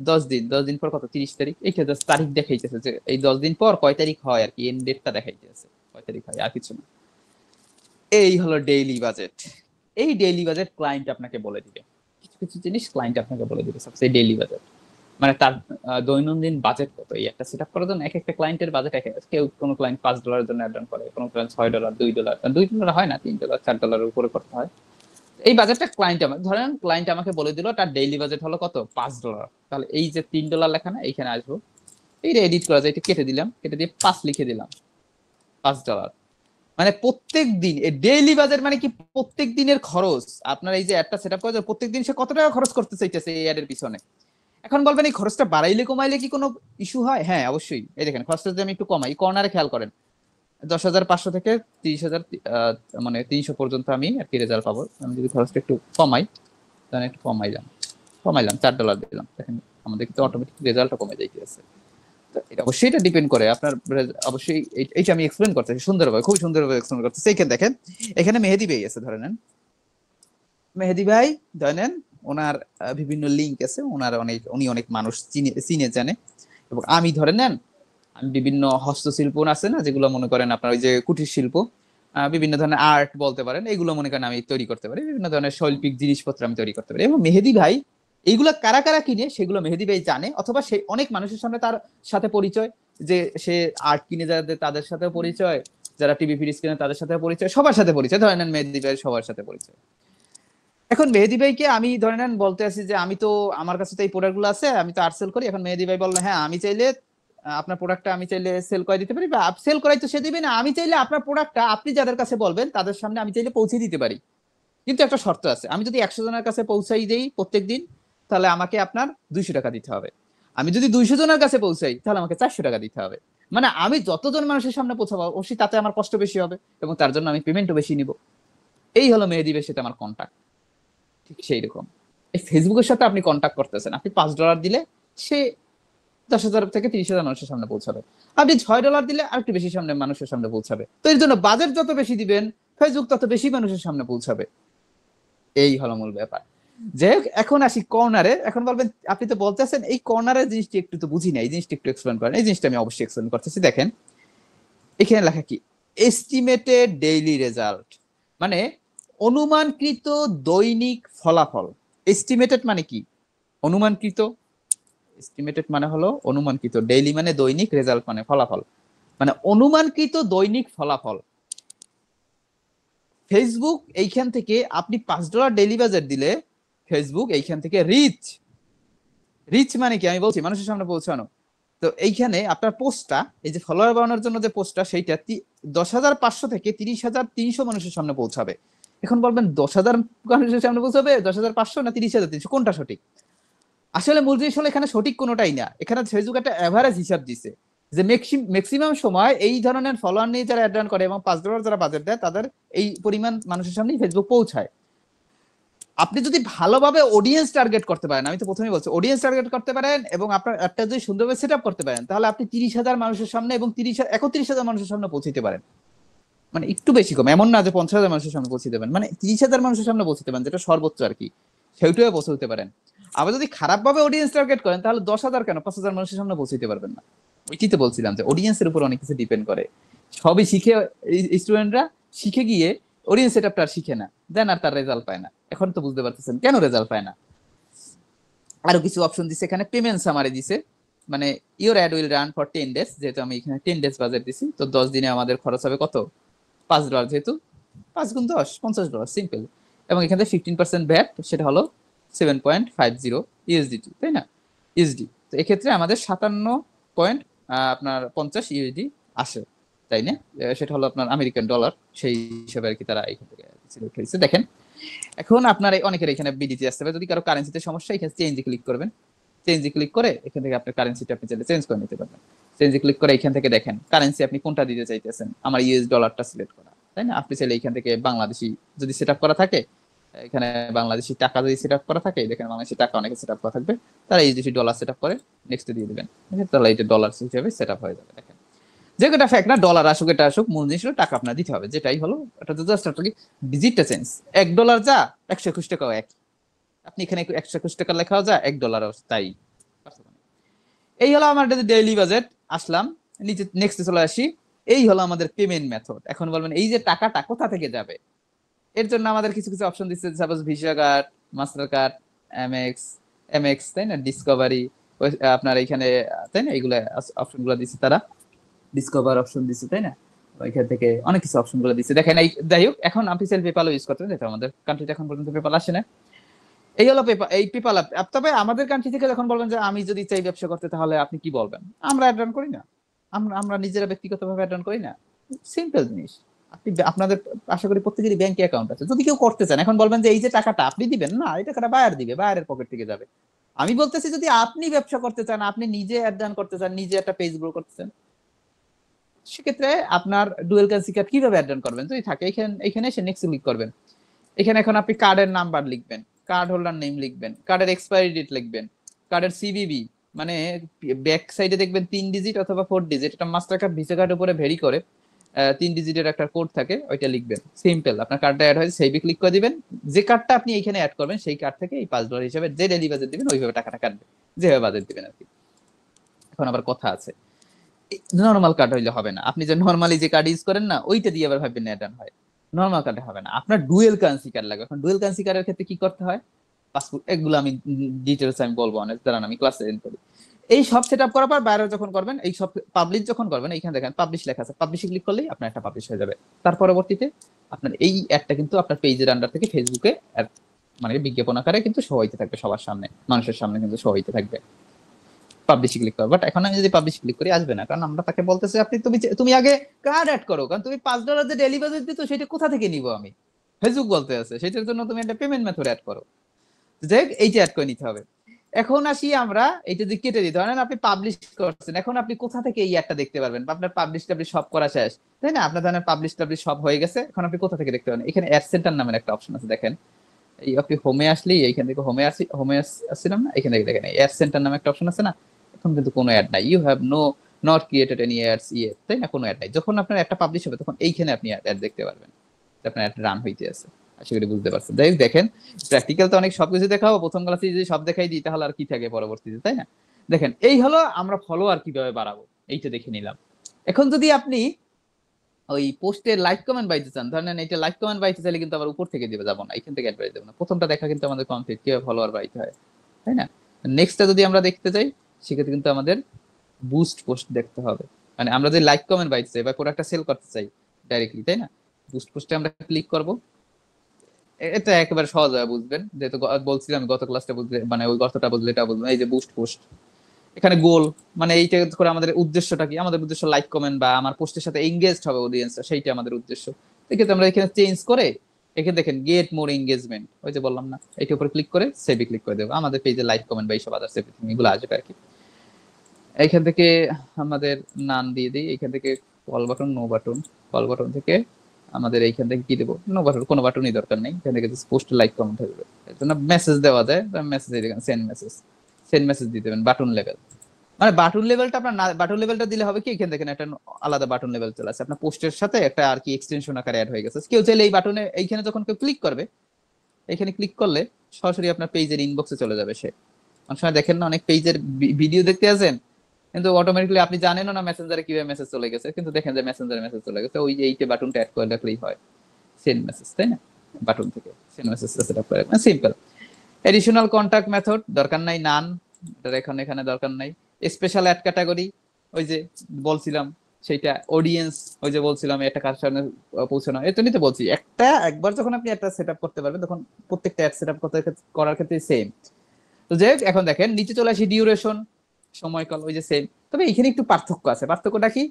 10 দিন, 10 দিন পর কত, 30 তারিখ। এইটা জাস্ট তারিখ দেখাইতেছে যে এই 10 দিন পর কয় তারিখ হয় আর কি, এন্ড ডেটটা দেখাইতেছে কয় তারিখ হয়, আর কিছু না। এই হলো ডেইলি বাজেট। এই ডেইলি বাজেট ক্লায়েন্ট আপনাকে বলে দিবে, কিছু কিছু জিনিস ক্লায়েন্ট আপনাকে বলে দিবে সবচেয়ে ডেইলি বাজেট, মানে তার দৈনন্দিন বাজেট কত। এই একটা সেট আপ করার জন্য এক একটা ক্লায়েন্টের বাজেট এক এক, কেউ কোনো ক্লায়েন্ট $5 জন্য অ্যাড অন করে, কোনো ক্লায়েন্ট $6, $2, $2 হয় না, $3, $4 উপরে করতে হয়। এই বাজেটটা ক্লায়েন্ট আমার, ধরেন ক্লায়েন্ট আমাকে বলে দিল তার ডেইলি বাজেট হলো কত, $5। তাহলে এই যে $3 লেখা না, এইখানে আসবো, এইটা এডিট করা যায়, এটা কেটে দিলাম, কেটে দিয়ে 5 লিখে দিলাম, $5। মানে প্রত্যেক দিন ডেইলি বাজেট মানে কি, প্রত্যেক দিনের খরচ। আপনার এই যে একটা সেট আপ করা, প্রত্যেক দিন সে কত টাকা খরচ করতে চাইতেছে এই অ্যাডের পিছনে। এখন বলবেন এই খরচটা বাড়াইলে কমাইলে কি কোনো ইস্যু হয়? হ্যাঁ অবশ্যই। এই দেখেন খরচটা যদি আমি একটু কমাই, কর্নারে খেয়াল করেন, 10,500 থেকে 30,000, মানে 300 পর্যন্ত আমি আর কি রেজাল্ট পাবো। আমি যদি খরচটা একটু কমাই, তাহলে একটু কমাইলাম $4 দিলাম, দেখেন আমাদের কিন্তু অটোমেটিক রেজাল্টটা কমে যাইতেছে। এটা অবশ্যই এটা ডিপেন্ড করে আপনার, অবশ্যই এইটা আমি এক্সপ্লেন করতেছি সুন্দরভাবে, খুব সুন্দরভাবে এক্সপ্লেন করতেছি। এইখানে দেখেন, এখানে মেহেদি ভাই আছে, ধরে নেন মেহেদি ভাই, ধরে নেন ওনার বিভিন্ন লিঙ্ক আছে, ওনার উনি অনেক মানুষ চিনে জানে। এবং আমি ধরে নেন, আমি বিভিন্ন হস্তশিল্প আছে না, যেগুলো মনে করেন আপনার ওই যে কুটির শিল্প, বিভিন্ন ধরনের আর্ট বলতে পারেন, এগুলো মনে করেন আমি তৈরি করতে পারি, বিভিন্ন ধরনের শৈল্পিক জিনিসপত্র আমি তৈরি করতে পারি। এবং মেহেদি ভাই এইগুলো কারা কারা কিনে সেগুলো মেহেদি ভাই জানে, অথবা সে অনেক মানুষের সামনে তার সাথে পরিচয়, যে সে আর্ট কিনে যাদের তাদের সাথে পরিচয়, যারা টিভি ফ্রিজ কিনে তাদের সাথে পরিচয়, সবার সাথে পরিচয়, ধরে নেন মেহেদি ভাই সবার সাথে পরিচয়। এখন মেহেদি ভাইকে আমি ধরে নেন বলতে আছি যে আমি তো, আমার কাছে তো এই প্রোডাক্ট গুলো আছে, আমি তো আর্ট সেল করি। এখন মেহেদি ভাই বললো হ্যাঁ আমি চাইলে আপনার প্রোডাক্টটা আমি চাইলে সেল করে দিতে পারি, বা সেল করাই তো সে দিবে না, আমি চাইলে আপনার প্রোডাক্টটা আপনি যাদের কাছে বলবেন তাদের সামনে আমি চাইলে পৌঁছে দিতে পারি। কিন্তু একটা শর্ত আছে, আমি যদি 100 জনের কাছে পৌঁছাই দেই প্রত্যেক দিন, তাহলে আমাকে আপনার 200 টাকা দিতে হবে। আমি যদি 200 জনের কাছে পৌঁছাই, তাহলে আমাকে 400 টাকা দিতে হবে। মানে আমি যতজন মানুষের সামনে পৌঁছাবো অবশ্যই তাতে আমার কষ্ট বেশি হবে, এবং তার জন্য আমি পেমেন্টও বেশি নিব। এই হলো মেহেদি ভাইয়ের সাথে আমার কন্ট্যাক্ট। ঠিক সেই রকম এই ফেসবুকের সাথে আপনি কন্ট্যাক্ট করতেছেন, আপনি $5 দিলে সে 10,000 থেকে 30,000 মানুষের সামনে পৌঁছাবে। আপনি $6 দিলে আর একটু বেশি সামনে মানুষের সামনে পৌঁছাবে। তো এর জন্য বাজেট যত বেশি দিবেন, ফেসবুক তত বেশি মানুষের সামনে পৌঁছাবে। এই হলো মূল ব্যাপার। যে এখন আসি কর্নারে। এখন বলবেন আপনি তো বলতেছেন এই কর্নারের জিনিসটি একটু তো বুঝি না, এই জিনিসটা একটু এক্সপ্লেন করেন। এই জিনিসটা আমি অবশ্যই এক্সপ্লেন করতেছি। দেখেন এখানে লেখা কি, এস্টিমেটেড ডেইলি রেজাল্ট, মানে অনুমানকৃত দৈনিক ফলাফল। এস্টিমেটেড মানে কি? অনুমানকৃত। এস্টিমেটেড মানে হলো অনুমানকৃত, ডেইলি মানে দৈনিক, রেজাল্ট মানে ফলাফল, মানে অনুমানকৃত দৈনিক ফলাফল। ফেসবুক এইখান থেকে আপনি $5 ডেইলি বাজেট দিলে, ফেসবুক এইখান থেকে রিচ, রিচ মানে কি আমি বলছি, মানুষের সামনে পৌঁছানো। তো এইখানে আপনার পোস্টটা, এই যে ফলোয়ার বাড়ানোর জন্য যে পোস্টটা, সেইটা 10,500 থেকে 30,300 মানুষের সামনে পৌঁছাবে। এখন বলবেন 10,000 মানুষের সামনে পৌঁছাবে, 10,500 না 30,300, কোনটা সঠিক? আসলে মূল জিনিস হলো এখানে সঠিক কোনোটাই না। এখানে ফেসবুক একটা এভারেজ হিসাব দিছে, যে ম্যাক্সিমাম সময় এই ধরনের ফলোয়ার নিয়ে যারা অ্যাড রান করে এবং $5 যারা বাজেট দেয়, তাদের এই পরিমাণ মানুষের সামনে ফেসবুক পৌঁছায়। আপনি যদি ভালোভাবে অডিয়েন্স টার্গেট করতে পারেন, আমি তো প্রথমেই বলছি অডিয়েন্স টার্গেট করতে পারেন, এবং আপনার একটা যদি সুন্দরভাবে সেট আপ করতে পারেন, তাহলে আপনি 30,000 মানুষের সামনে এবং 31,000 মানুষের সামনে পৌঁছতে পারেন। মানে একটু বেশি কম, এমন না যে 50,000 মানুষের সামনে পৌঁছে দেবেন, মানে 30,000 মানুষের সামনে পৌঁছতে পারেন, যেটা সর্বোচ্চ আর কি, সেইটাও পৌঁছতে পারেন। আবার যদি খারাপ ভাবে অডিয়েন্স টার্গেট করেন, তাহলে 10,000 কেন 5,000 মানুষের সামনে পৌঁছতে পারবেন না। ওইটি তো বলছিলাম যে অডিয়েন্সের উপর অনেক কিছু ডিপেন্ড করে, সবই শিখে স্টুডেন্টরা শিখে গিয়ে অডিয়েন্স সেটআপটা আর শিখে না, দেন আর তার রেজাল্ট পায় না। এখন তো বুঝতে পারতেছেন কেন রেজাল্ট পায় না। আরো কিছু অপশন দিছে এখানে, পেমেন্ট সামারি দিছে, মানে your ad will run for 10 days, যেহেতু আমি এখানে 10 ডেজ বাজেট দিছি, তো 10 দিনে আমাদের খরচ হবে কত, $5, যেহেতু 5 × 10 $50 সিম্পল। এবং এখানে 15% ভ্যাট, সেটা হলো 7.50 USDT, তাই না, ইউএসডি। তো এক্ষেত্রে আমাদের 57 আপনার 50 ইউএসডি আসে, তাই না, সেটা হলো আপনার আমেরিকান ডলার, সেই হিসাবে আর কি তারা এখান থেকে সিলেক্ট হয়েছে। দেখেন এখন আপনার অনেকের এখানে বিডিটি আসতে হবে, যদি কারো কারেন্সিতে সমস্যা, এখানে চেঞ্জে ক্লিক করবেন, চেঞ্জে ক্লিক করে এখান থেকে আপনার কারেন্সিটা আপনি চাইলে চেঞ্জ করে নিতে পারবেন। চেঞ্জে ক্লিক করে এখান থেকে দেখেন কারেন্সি আপনি কোনটা দিতে চাইতেছেন, আমার ইউএস ডলারটা সিলেক্ট করা, তাই না। আপনি চাইলে এখান থেকে বাংলাদেশি যদি সেট আপ করা থাকে, এখানে বাংলাদেশি টাকা যদি সেট আপ করা থাকে, দেখেন বাংলাদেশি টাকা অনেকে সেট আপ করা থাকবে, তারা ইউএসডি ডলার সেট আপ করে নেক্সট দিয়ে দিবেন, তাহলে এটা ডলার হিসেবে সেট আপ হয়ে যাবে। দেখেন যে কোটা ফ্যাক্ট না, ডলার আসুক এটা আসুক, মূল জিনিস হলো টাকা আপনার দিতে হবে, যেটাই হলো এটা তো জাস্ট একটা কি ডিজিটটা চেঞ্জ। $1 যা 121 টাকাও এক, আপনি এখানে 121 টাকা লেখাও যা $1 তাই। এই হলো আমার ডেইলি বাজেট। আসলাম নিচে, নেক্সট চলে আসি। এই হলো আমাদের পেমেন্ট মেথড। এখন বলবেন এই যে টাকাটা কোথা থেকে যাবে, এর জন্য আমাদের কিছু কিছু অপশন দিচ্ছে, suppose visa card, master card, MX, MX, তাই না, ডিসকভারি, আপনার এখানে, তাই না, এইগুলো অপশন গুলো দিচ্ছে তারা, ডিসকভার অপশন দিচ্ছে, তাই না, ওইখান থেকে অনেক কিছু অপশন গুলো দিচ্ছে। দেখেন এই যাই হোক, এখন আপনি সেল পেপালও ইউজ করতে যেতে, আমাদের কান্ট্রিতে এখন পর্যন্ত পেপাল আসে না। এই হলো পেপাল, এই পেপাল অ্যাপ। তবে আমাদের কান্ট্রি থেকে যখন বলবেন যে আমি যদি চাই ব্যবসা করতে, তাহলে আপনি কি বলবেন, আমরা অ্যাড রান করি না, আমরা আমরা নিজেরা ব্যক্তিগতভাবে অ্যাড রান করি না, সিম্পল জিনিস। আপনি আপনাদের আশা করি প্রত্যেকেরই ব্যাংকে অ্যাকাউন্ট আছে, যদি কেউ করতে চান, এখন বলবেন যে এই যে টাকাটা আপনি দিবেন না, এই টাকাটা বায়ার দিবে, বায়ারের পকেট থেকে যাবে। আমি বলতেছি যদি আপনি ব্যবসা করতে চান, আপনি নিজে অ্যাড রান করতে চান, নিজে একটা পেজ গ্রো করতে চান, সেক্ষেত্রে আপনার ডুয়েল কারেন্সি কার্ড কিভাবে অ্যাড রান করবেন যদি থাকে, এখানে এসে নেক্সট ক্লিক করবেন। এখানে এখন আপনি কার্ডের নাম্বার লিখবেন, কার্ড হোল্ডার নেম লিখবেন, কার্ডের এক্সপায়ারি ডেট লিখবেন, কার্ডের সিভিভি, মানে ব্যাক সাইডে দেখবেন 3 ডিজিট অথবা 4 ডিজিট, এটা মাস্টার কার্ড ভিসা কার্ড উপরে ভেরি করে 3 ডিজিটের একটা কোড থাকে, ওইটা লিখবেন। সিম্পল, আপনার কার্ডটা অ্যাড হয়েছে, সেইভি ক্লিক করে দিবেন। যে কার্ডটা আপনি এখানে অ্যাড করবেন, সেই কার্ড থেকে এই $5 হিসাবে যে ডেলি বাজেট দিবেন, ওইভাবে টাকাটা কাটবে, যেভাবে বাজেট দিবেন আর কি। এখন আবার কথা আছে, নর্মাল কার্ড হইলে হবে না, আপনি যে নর্মালি যে কার্ড ইউজ করেন না, ওইটা দিয়ে আবার ভাববেন অ্যাড হয়, নর্মাল কার্ডে হবে না, আপনার ডুয়েল কারেন্সি কার্ড লাগবে। এখন ডুয়েল কারেন্সি কার্ডের ক্ষেত্রে কি করতে হয়, পাসপোর্ট, এগুলো আমি ডিটেলস আমি বলবো অনেক, দাঁড়ান আমি ক্লাসে এন্ড করি। এই সব সেট আপ করার পর বাইরে যখন করবেন, এই সব পাবলিশ যখন করবেন, এইখানে দেখেন পাবলিশ লেখা আছে, পাবলিশে ক্লিক করলেই আপনার একটা পাবলিশ হয়ে যাবে। তার পরবর্তীতে আপনার এই অ্যাডটা কিন্তু আপনার পেজের আন্ডার থেকে ফেসবুকে মানে বিজ্ঞাপন আকারে কিন্তু শো হইতে থাকবে, সবার সামনে, মানুষের সামনে কিন্তু শো হইতে থাকবে। পাবলিশে ক্লিক করো, বাট এখন আমি যদি পাবলিশ ক্লিক করি আসবে না, কারণ আমরা তাকে বলতেছি আপনি তুমি আগে কার্ড অ্যাড করো, কারণ তুমি $5 যে ডেলি বাজেট দিতো সেটা কোথা থেকে নিবো আমি, ফেসবুক বলতে আছে, সেটার জন্য তুমি একটা পেমেন্ট মেথড অ্যাড করো, যে এইটা অ্যাড করে নিতে হবে। এখন আসি আমরা, এইটা যদি কেটে দিতে হয়, আপনি পাবলিশ করছেন, এখন আপনি কোথা থেকে এই অ্যাডটা দেখতে পারবেন, আপনার পাবলিশ টাবলিশ সব করা শেষ, তাই না, আপনার ধরেন পাবলিশ টাবলিশ সব হয়ে গেছে, এখন আপনি কোথা থেকে দেখতে পারেন, এখানে অ্যাড সেন্টার নামের একটা অপশন আছে, দেখেন এই আপনি হোমে আসলেই এইখান থেকে হোমে আসছিলাম না, এখান থেকে দেখেন অ্যাড সেন্টার নামে একটা অপশন আছে না, এখন কিন্তু কোনো অ্যাড নাই, you have not created any ads yet, তাই না, কোনো অ্যাড নাই। যখন আপনার একটা পাবলিশ হবে, তখন এইখানে আপনি অ্যাড দেখতে পারবেন, আপনার অ্যাড রান হইতে আছে। আশা করি বুঝতে পারছেন। যাই হোক, দেখেন প্র্যাকটিক্যাল তো অনেক সবকিছু দেখাবো, প্রথম ক্লাসে যদি সব দেখাই দিই তাহলে আর কি থাকে পরবর্তীতে, তাই না। দেখেন এই হলো আমরা ফলোয়ার কিভাবে বাড়াবো, এইটা দেখে নিলাম। এখন যদি আপনি ওই পোস্টে লাইক কমেন্ট বাইতে চান, ধরেন এটা লাইক কমেন্ট বাইতে চাইলে কিন্তু আবার উপর থেকে দিবে, যাবো না, এখান থেকে অ্যাডভাইস দেবো না, প্রথমটা দেখা কিন্তু আমাদের কমপ্লিট কিভাবে ফলোয়ার বাড়াইতে হয়, তাই না। নেক্সটটা যদি আমরা দেখতে চাই, সেক্ষেত্রে কিন্তু আমাদের বুস্ট পোস্ট দেখতে হবে, মানে আমরা যে লাইক কমেন্ট বাইতে চাই বা প্রোডাক্টটা সেল করতে চাই ডাইরেক্টলি, তাই না, বুস্ট পোস্টে আমরা ক্লিক করব। এটা একেবারে সহজ ভাবে বুঝবেন, যেহেতু বলছিলাম গত ক্লাসটা বুঝলে, মানে ওই গতটা বুঝলে এটা বুঝবেন। এই যে বুস্ট পোস্ট, এখানে গোল, মানে এইটা করে আমাদের উদ্দেশ্যটা কি, আমাদের উদ্দেশ্য লাইক কমেন্ট বা আমার পোস্টের সাথে এঙ্গেজড হবে অডিয়েন্সটা, সেইটা আমাদের উদ্দেশ্য। এক্ষেত্রে আমরা এখানে চেঞ্জ করে, এখানে দেখেন গেট মোর এঙ্গেজমেন্ট, ওই যে বললাম না, এইটার উপরে ক্লিক করে সেভে ক্লিক করে দেবো, আমাদের পেজে লাইক কমেন্ট বা এইসব আদার্স এভরিথিং এগুলো আসবে আর কি। এইখান থেকে আমাদের নাম দিয়ে দিই, এখান থেকে call button, no button, call button থেকে আমাদের এইখান থেকে কি দেবো, নো বাটন, কোনো বাটনই দরকার নেই, এখান থেকে পোস্ট লাইক কমেন্ট হয়ে যাবে। এর জন্য মেসেজ দেওয়া যায়, মেসেজ দিয়ে দেখেন সেন্ড মেসেজ, সেন্ড মেসেজ দিয়ে দেবেন বাটন লেভেল, মানে বাটন লেভেলটা আপনার বাটন লেভেলটা দিলে হবে কি, এখানে দেখেন একটা আলাদা বাটন লেভেল চলে আসে, আপনার পোস্টের সাথে একটা আর কি এক্সটেনশন আকারে অ্যাড হয়ে গেছে। কেউ চাইলে এই বাটনে, এইখানে যখন কেউ ক্লিক করবে, এখানে ক্লিক করলে সরাসরি আপনার পেজের ইনবক্সে চলে যাবে সে। অনেক সময় দেখেন না, অনেক পেজের ভিডিও দেখতে আছেন, কিন্তু অটোমেটিক্যালি আপনি জানেনও না মেসেঞ্জারে কিভাবে মেসেজ চলে গেছে, কিন্তু দেখেন যে মেসেঞ্জারে মেসেজ চলে গেছে, ওই যে এইটা বাটনটা অ্যাড করে রাখলেই হয়, সেন্ড মেসেজ, তাই না? বাটন থেকে সেন্ড মেসেজটা সেট আপ করে রাখবেন, সিম্পল। এডিশনাল কন্টাক্ট মেথড দরকার নাই, নান, এটা এখানে এখানে দরকার নাই। স্পেশাল অ্যাড ক্যাটাগরি, ওই যে বলছিলাম সেইটা, অডিয়েন্স, ওই যে বলছিলাম একটা কার সামনে পৌঁছানো, এই জন্যই তো বলছি একটা একবার যখন আপনি একটা সেট আপ করতে পারবেন তখন প্রত্যেকটা অ্যাড সেট আপ করার ক্ষেত্রে সেম। তো যে এখন দেখেন নিচে চলে আসি, ডিউরেশন, সময়কাল, ওই যে সেম। তবে এখানে একটু পার্থক্য আছে, পার্থক্যটা কি?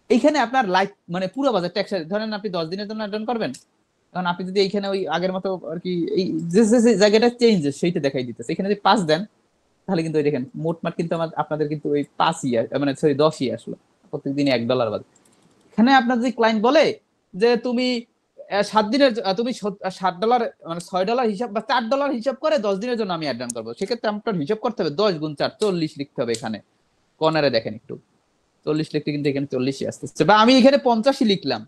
এইখানে আপনার লাইফ মানে পুরো বাজারটা একসাথে, ধরেন আপনি 10 দিনের জন্য অ্যাড করবেন, কারণ আপনি যদি এইখানে ওই আগের মতো আর কি এই যে জায়গাটা চেঞ্জেস সেইটা দেখাই দিতেছে, এখানে যদি 5 দেন তাহলে কিন্তু ওই দেখেন মোটমাট কিন্তু আপনাদের কিন্তু ওই 5 মানে সরি 10ই আসলো, প্রত্যেকদিনই $1 বাদ। এখানে আপনার যদি ক্লায়েন্ট বলে যে তুমি 7 দিনের তুমি $7 মানে $6 হিসাব বা $4 হিসাব করে 10 দিনের জন্য আমি অ্যাড রান করবো, সেক্ষেত্রে আপনার হিসাব করতে হবে 10 × 4 40 লিখতে হবে। এখানে কর্নারে দেখেন একটু 40 লিখতে কিন্তু এখানে 40ই আসতেছে, বা আমি এখানে 50ই লিখলাম,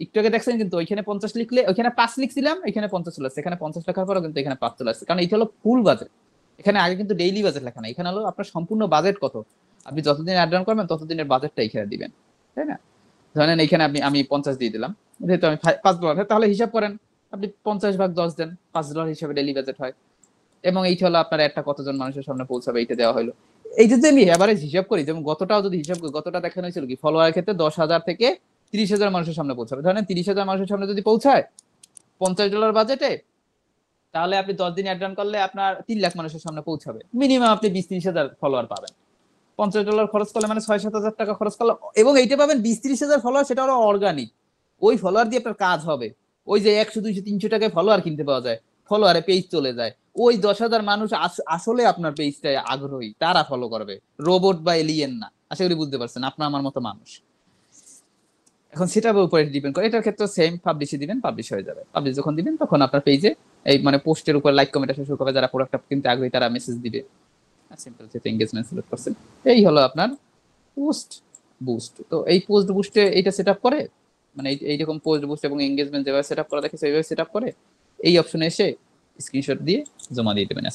একটু আগে দেখছেন কিন্তু ওইখানে 50 লিখলে ওইখানে 5 লিখছিলাম, এখানে 50 চলে আসছে, এখানে 50 লেখার পরও কিন্তু এখানে 5 চলে আসছে, কারণ এটা হলো ফুল বাজেট। এখানে আগে কিন্তু ডেইলি বাজেট লেখা না, এখানে হলো আপনার সম্পূর্ণ বাজেট কত, আপনি যতদিন অ্যাড রান করবেন ততদিনের বাজেটটা এখানে দিবেন, তাই না? ধরেন এখানে আমি 50 দিয়ে দিলাম, যেহেতু আমি $5, তাহলে হিসাব করেন আপনি 50/10 দেন, $5 হিসাবে ডেইলি বাজেট হয়। এবং এইটা হলো আপনার একটা কতজন মানুষের সামনে পৌঁছাবে এইটা দেওয়া হলো। এইটা যদি আমি এভারেজ হিসাব করি, যেমন গতটাও যদি হিসাব করি, গতটা দেখানো হয়েছিল কি ফলোয়ারের ক্ষেত্রে 10,000 থেকে 30,000 মানুষের সামনে পৌঁছাবে, ধরেন 30,000 মানুষের সামনে যদি পৌঁছায় $50 বাজেটে, তাহলে আপনি 10 দিন অ্যাড রান করলে আপনার 3 লাখ মানুষের সামনে পৌঁছাবে, মিনিমাম আপনি 20-30 হাজার ফলোয়ার পাবেন। $50 খরচ করলে মানে 6-7 হাজার টাকা খরচ করলে, এবং এইটা পাবেন 20-30 হাজার ফলোয়ার, সেটা হলো অর্গানিক, ওই ফলোয়ার দিয়ে আপনার কাজ হবে। ওই যে 100, 200, 300 টাকায় ফলোয়ার কিনতে পাওয়া যায়, ফলোয়ারে পেজ চলে যায়, ওই 10,000 মানুষ আসলে আপনার পেজটায় আগ্রহী, তারা ফলো করবে, রোবট বা এলিয়েন না। আশা করি বুঝতে পারছেন, আপনার আমার মতো মানুষ। এখন সেটার উপরে ডিপেন্ড করে, এটার ক্ষেত্রে সেম, পাবলিশে দিবেন পাবলিশ হয়ে যাবে, পাবলিশ যখন দিবেন তখন আপনার পেজে এই মানে পোস্টের উপর লাইক কমেন্ট আসা শুরু করবে, যারা প্রোডাক্টটা কিনতে আগ্রহী তারা মেসেজ দিবে, সিম্পল, যেটা এঙ্গেজমেন্ট সিলেক্ট করছেন। এই হলো আপনার পোস্ট বুস্ট। তো এই পোস্ট বুস্টে এইটা সেট আপ করে, মানে এইরকম পোস্ট বুস্ট এবং এঙ্গেজমেন্ট যেভাবে সেট আপ করা দেখে সেইভাবে সেট আপ করে, এই অপশনে এসে স্ক্রিনশট দিয়ে জমা দিয়ে দেবেন।